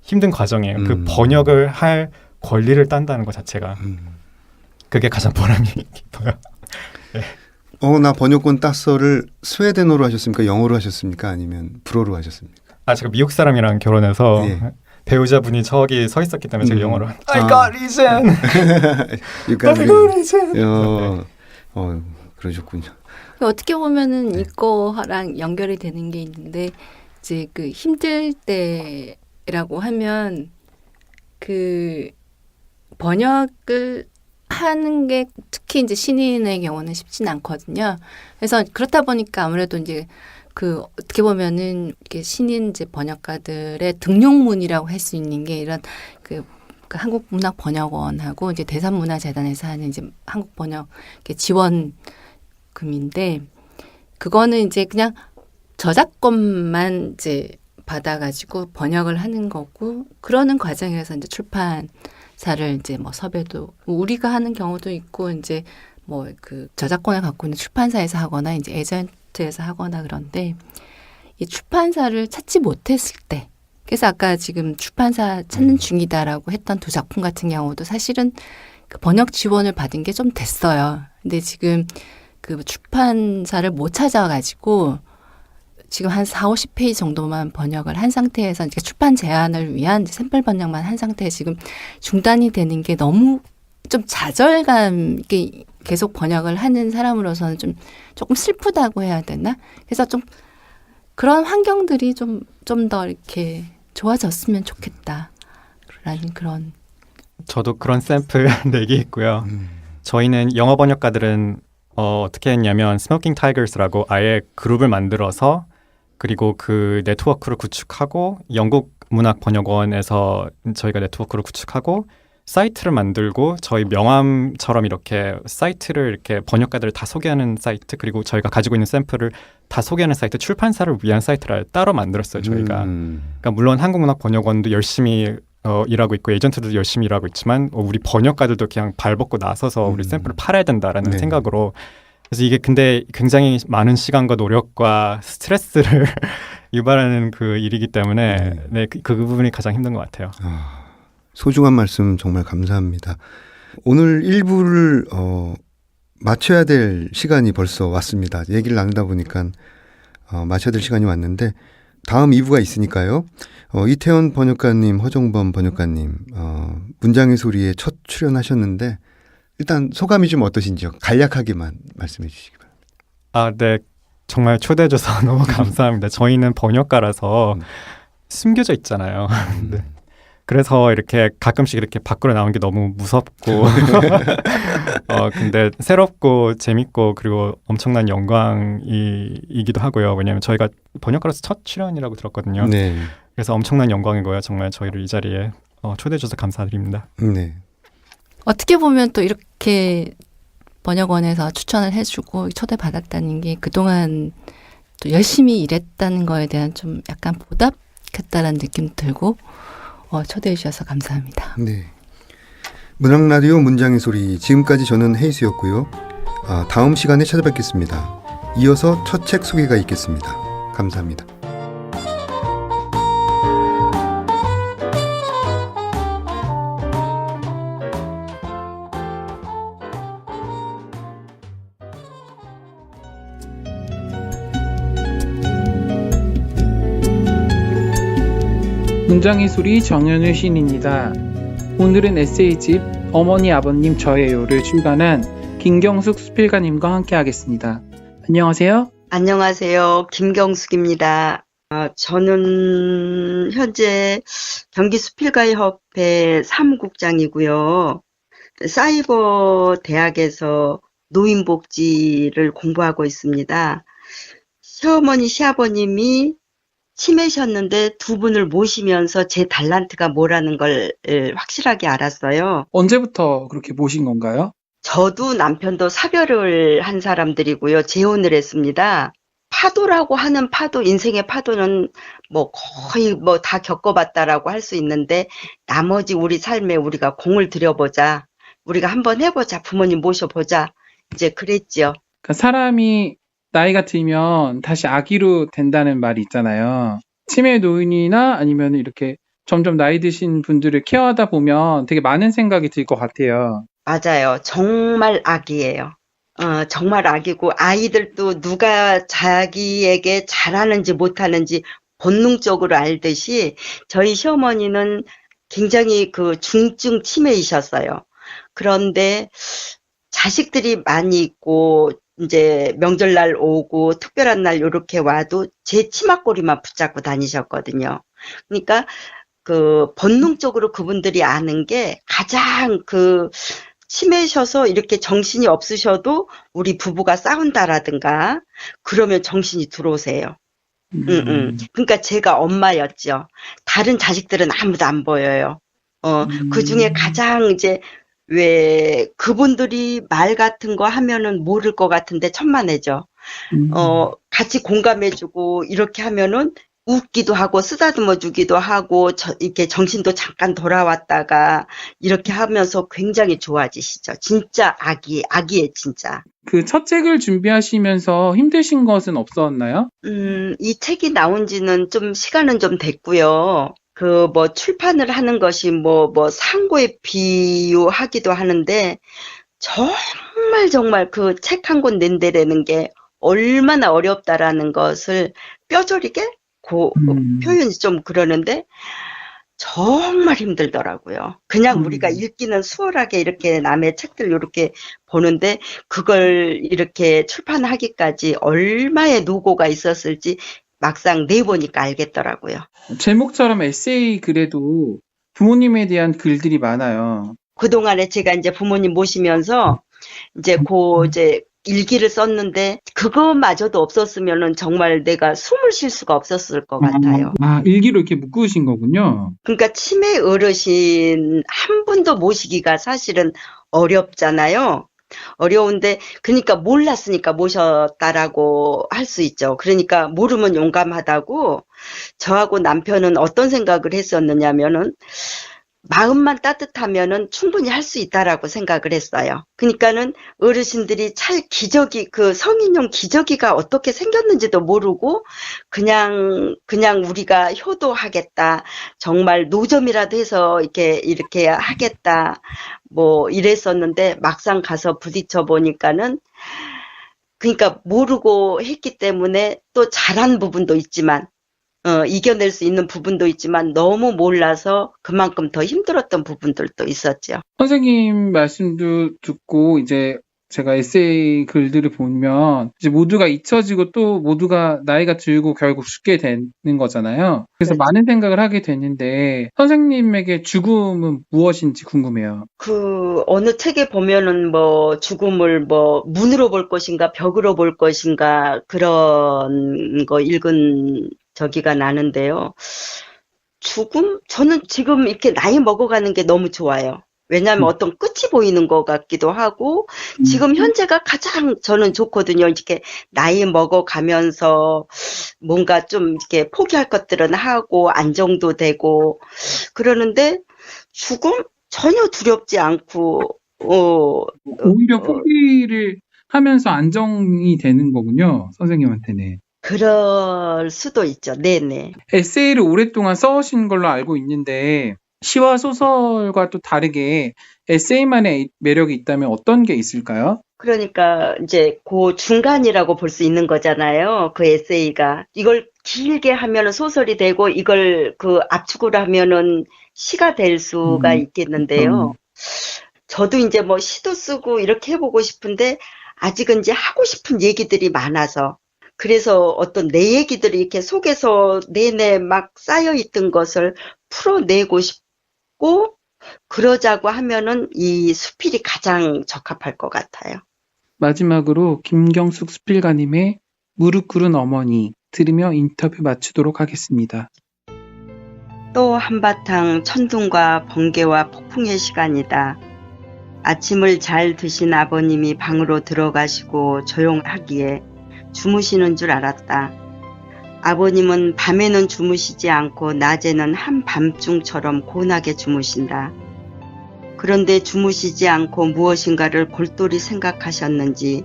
힘든 과정이에요. 그 번역을 할 권리를 딴다는 것 자체가 그게 가장 보람이 깊어요. 나 번역권 땄어를 스웨덴어로 하셨습니까? 영어로 하셨습니까? 아니면 불어로 하셨습니까? 제가 미국 사람이랑 결혼해서 예. 배우자분이 저기 서 있었기 때문에 제가 영어로 I got reason. You got I got reason. 그러셨군요. 어떻게 보면은 이거랑 연결이 되는 게 있는데 이제 그 힘들 때라고 하면 그 번역을 하는 게 특히 이제 신인의 경우는 쉽진 않거든요. 그래서 그렇다 보니까 아무래도 이제 그 어떻게 보면은 이게 신인 이제 번역가들의 등용문이라고 할 수 있는 게 이런 그 한국문학번역원하고 이제 대산문화재단에서 하는 이제 한국번역 지원금인데 그거는 이제 그냥 저작권만 이제 받아가지고 번역을 하는 거고 그러는 과정에서 이제 출판사를 이제 뭐 섭외도 우리가 하는 경우도 있고 이제 뭐 그 저작권을 갖고 있는 출판사에서 하거나 이제 에이전트에서 하거나 그런데 이 출판사를 찾지 못했을 때 그래서 아까 지금 출판사 찾는 중이다라고 했던 두 작품 같은 경우도 사실은 그 번역 지원을 받은 게 좀 됐어요. 근데 지금 그 출판사를 못 찾아가지고 지금 한 4, 50페이지 정도만 번역을 한 상태에서 이제 출판 제안을 위한 이제 샘플 번역만 한 상태에 지금 중단이 되는 게 너무 좀 좌절감 있게 계속 번역을 하는 사람으로서는 좀 조금 슬프다고 해야 되나? 그래서 좀 그런 환경들이 좀 더 이렇게 좋아졌으면 좋겠다라는 그런. 저도 그런 샘플 내기 있고요. 저희는 영어 번역가들은 어떻게 했냐면 스모킹 타이거스라고 아예 그룹을 만들어서 그리고 그 네트워크를 구축하고 영국 문학 번역원에서 저희가 네트워크를 구축하고 사이트를 만들고 저희 명함처럼 이렇게 사이트를 이렇게 번역가들을 다 소개하는 사이트 그리고 저희가 가지고 있는 샘플을 다 소개하는 사이트 출판사를 위한 사이트를 따로 만들었어요. 저희가. 그러니까 물론 한국문학번역원도 열심히 일하고 있고 에이전트들도 열심히 일하고 있지만 우리 번역가들도 그냥 발벗고 나서서 우리 샘플을 팔아야 된다라는 네. 생각으로 그래서 이게 근데 굉장히 많은 시간과 노력과 스트레스를 유발하는 그 일이기 때문에 네, 그 부분이 가장 힘든 것 같아요. 소중한 말씀 정말 감사합니다. 오늘 1부를 마쳐야 될 시간이 벌써 왔습니다. 얘기를 나누다 보니까 마쳐야 될 시간이 왔는데 다음 2부가 있으니까요. 이태원 번역가님, 허정범 번역가님 문장의 소리에 첫 출연하셨는데 일단 소감이 좀 어떠신지요? 간략하게만 말씀해 주시기 바랍니다. 네. 정말 초대해 줘서 너무 감사합니다. 저희는 번역가라서 숨겨져 있잖아요. 네. 그래서 이렇게 가끔씩 이렇게 밖으로 나오는 게 너무 무섭고 근데 새롭고 재밌고 그리고 엄청난 영광이기도 하고요. 왜냐하면 저희가 번역가로서 첫 출연이라고 들었거든요. 네. 그래서 엄청난 영광이고요. 정말 저희를 이 자리에 초대해 주셔서 감사드립니다. 네. 어떻게 보면 또 이렇게 번역원에서 추천을 해주고 초대받았다는 게 그동안 또 열심히 일했다는 거에 대한 좀 약간 보답했다는 느낌 들고 초대해 주셔서 감사합니다. 네. 문학 라디오 문장의 소리, 지금까지 저는 헤이스였고요. 다음 시간에 찾아뵙겠습니다. 이어서 첫 책 소개가 있겠습니다. 감사합니다. 문장의 소리 정현우 시인입니다. 오늘은 에세이집 어머니 아버님 저예요를 출간한 김경숙 수필가님과 함께 하겠습니다. 안녕하세요. 안녕하세요. 김경숙입니다. 저는 현재 경기수필가협회 사무국장이고요. 사이버 대학에서 노인복지를 공부하고 있습니다. 시어머니, 시아버님이 치매셨는데 두 분을 모시면서 제 달란트가 뭐라는 걸 확실하게 알았어요. 언제부터 그렇게 모신 건가요? 저도 남편도 사별을 한 사람들이고요. 재혼을 했습니다. 파도라고 하는 파도, 인생의 파도는 뭐 거의 뭐 다 겪어봤다라고 할 수 있는데 나머지 우리 삶에 우리가 공을 들여보자. 우리가 한번 해보자. 부모님 모셔보자. 이제 그랬죠. 그러니까 사람이 나이가 들면 다시 아기로 된다는 말이 있잖아요. 치매 노인이나 아니면 이렇게 점점 나이 드신 분들을 케어하다 보면 되게 많은 생각이 들 것 같아요. 맞아요. 정말 악이에요. 정말 악이고 아이들도 누가 자기에게 잘하는지 못하는지 본능적으로 알듯이 저희 시어머니는 굉장히 그 중증 치매이셨어요. 그런데 자식들이 많이 있고 이제 명절날 오고 특별한 날 요렇게 와도 제 치마꼬리만 붙잡고 다니셨거든요. 그러니까 그 본능적으로 그분들이 아는 게 가장 그 치매셔서 이렇게 정신이 없으셔도 우리 부부가 싸운다라든가 그러면 정신이 들어오세요. 그러니까 제가 엄마였죠. 다른 자식들은 아무도 안 보여요. 그 중에 가장 이제 왜 그분들이 말 같은 거 하면은 모를 것 같은데 천만에죠. 같이 공감해주고 이렇게 하면은 웃기도 하고 쓰다듬어 주기도 하고 이렇게 정신도 잠깐 돌아왔다가 이렇게 하면서 굉장히 좋아지시죠. 진짜 아기에 진짜. 그 첫 책을 준비하시면서 힘드신 것은 없었나요? 이 책이 나온 지는 좀 시간은 좀 됐고요. 그 뭐 출판을 하는 것이 뭐 상고에 비유하기도 하는데 정말 그 책 한 권 낸다라는 게 얼마나 어렵다라는 것을 뼈저리게 표현이 좀 그러는데 정말 힘들더라고요. 그냥 우리가 읽기는 수월하게 이렇게 남의 책들 이렇게 보는데 그걸 이렇게 출판하기까지 얼마의 노고가 있었을지 막상 내보니까 알겠더라고요. 제목처럼 에세이 글에도 부모님에 대한 글들이 많아요. 그동안에 제가 이제 부모님 모시면서 이제 일기를 썼는데 그거마저도 없었으면은 정말 내가 숨을 쉴 수가 없었을 것 같아요. 일기로 이렇게 묶으신 거군요. 그러니까 치매 어르신 한 분도 모시기가 사실은 어렵잖아요. 어려운데 그러니까 몰랐으니까 모셨다라고 할 수 있죠. 그러니까 모르면 용감하다고 저하고 남편은 어떤 생각을 했었느냐면은 마음만 따뜻하면은 충분히 할 수 있다라고 생각을 했어요. 그러니까는 어르신들이 기저귀, 그 성인용 기저귀가 어떻게 생겼는지도 모르고 그냥 우리가 효도하겠다. 정말 노점이라도 해서 이렇게 하겠다. 뭐 이랬었는데 막상 가서 부딪혀 보니까는 그러니까 모르고 했기 때문에 또 잘한 부분도 있지만 이겨낼 수 있는 부분도 있지만 너무 몰라서 그만큼 더 힘들었던 부분들도 있었죠. 선생님 말씀도 듣고 이제 제가 에세이 글들을 보면 이제 모두가 잊혀지고 또 모두가 나이가 들고 결국 죽게 되는 거잖아요. 그래서 네. 많은 생각을 하게 되는데 선생님에게 죽음은 무엇인지 궁금해요. 그 어느 책에 보면은 뭐 죽음을 뭐 문으로 볼 것인가 벽으로 볼 것인가 그런 거 읽은 저기가 나는데요. 죽음? 저는 지금 이렇게 나이 먹어가는 게 너무 좋아요. 왜냐하면 어떤 끝이 보이는 것 같기도 하고 지금 현재가 가장 저는 좋거든요. 이렇게 나이 먹어가면서 뭔가 좀 이렇게 포기할 것들은 하고 안정도 되고 그러는데 죽음 전혀 두렵지 않고 오히려 포기를 하면서 안정이 되는 거군요. 선생님한테는. 그럴 수도 있죠. 네네. 에세이를 오랫동안 써오신 걸로 알고 있는데 시와 소설과 또 다르게 에세이만의 매력이 있다면 어떤 게 있을까요? 그러니까 이제 그 중간이라고 볼 수 있는 거잖아요. 그 에세이가. 이걸 길게 하면은 소설이 되고 이걸 그 압축을 하면은 시가 될 수가 있겠는데요. 저도 이제 뭐 시도 쓰고 이렇게 해보고 싶은데 아직은 이제 하고 싶은 얘기들이 많아서 그래서 어떤 내 얘기들이 이렇게 속에서 내내 막 쌓여있던 것을 풀어내고 싶고 그러자고 하면은 이 수필이 가장 적합할 것 같아요. 마지막으로 김경숙 수필가님의 무릎 꿇은 어머니 들으며 인터뷰 마치도록 하겠습니다. 또 한바탕 천둥과 번개와 폭풍의 시간이다. 아침을 잘 드신 아버님이 방으로 들어가시고 조용하기에 주무시는 줄 알았다. 아버님은 밤에는 주무시지 않고 낮에는 한밤중처럼 곤하게 주무신다. 그런데 주무시지 않고 무엇인가를 골똘히 생각하셨는지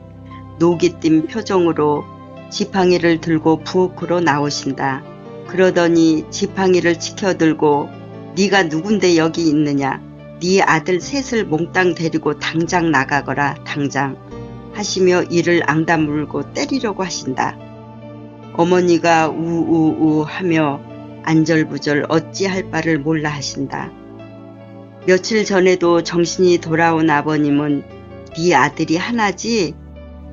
녹이 띈 표정으로 지팡이를 들고 부엌으로 나오신다. 그러더니 지팡이를 치켜들고 네가 누군데 여기 있느냐. 네 아들 셋을 몽땅 데리고 당장 나가거라 당장 하시며 이를 앙다물고 때리려고 하신다. 어머니가 우우우 하며 안절부절 어찌할 바를 몰라 하신다. 며칠 전에도 정신이 돌아온 아버님은 네 아들이 하나지?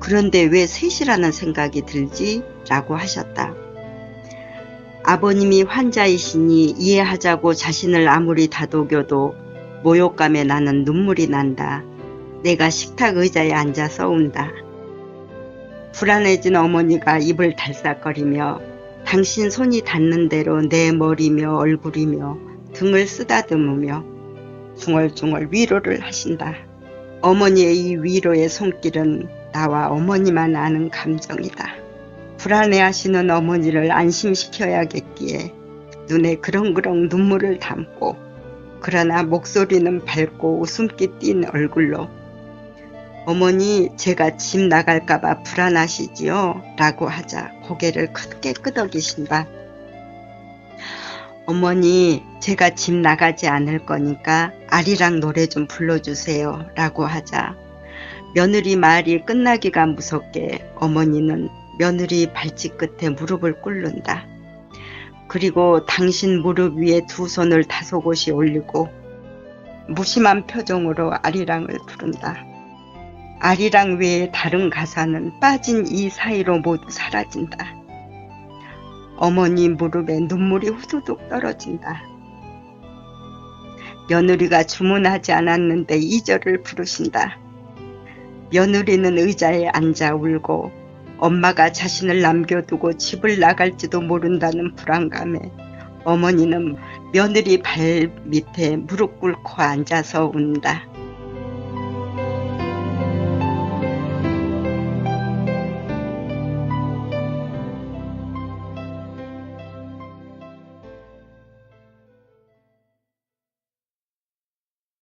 그런데 왜 셋이라는 생각이 들지? 라고 하셨다. 아버님이 환자이시니 이해하자고 자신을 아무리 다독여도 모욕감에 나는 눈물이 난다. 내가 식탁 의자에 앉아서 운다. 불안해진 어머니가 입을 달싹거리며 당신 손이 닿는 대로 내 머리며 얼굴이며 등을 쓰다듬으며 중얼중얼 위로를 하신다. 어머니의 이 위로의 손길은 나와 어머니만 아는 감정이다. 불안해하시는 어머니를 안심시켜야겠기에 눈에 그렁그렁 눈물을 담고 그러나 목소리는 밝고 웃음기 띤 얼굴로 어머니 제가 집 나갈까봐 불안하시지요? 라고 하자 고개를 크게 끄덕이신다. 어머니 제가 집 나가지 않을 거니까 아리랑 노래 좀 불러주세요 라고 하자 며느리 말이 끝나기가 무섭게 어머니는 며느리 발짓 끝에 무릎을 꿇는다. 그리고 당신 무릎 위에 두 손을 다소곳이 올리고 무심한 표정으로 아리랑을 부른다. 아리랑 외에 다른 가사는 빠진 이 사이로 모두 사라진다. 어머니 무릎에 눈물이 후두둑 떨어진다. 며느리가 주문하지 않았는데 2절을 부르신다. 며느리는 의자에 앉아 울고 엄마가 자신을 남겨두고 집을 나갈지도 모른다는 불안감에 어머니는 며느리 발 밑에 무릎 꿇고 앉아서 운다.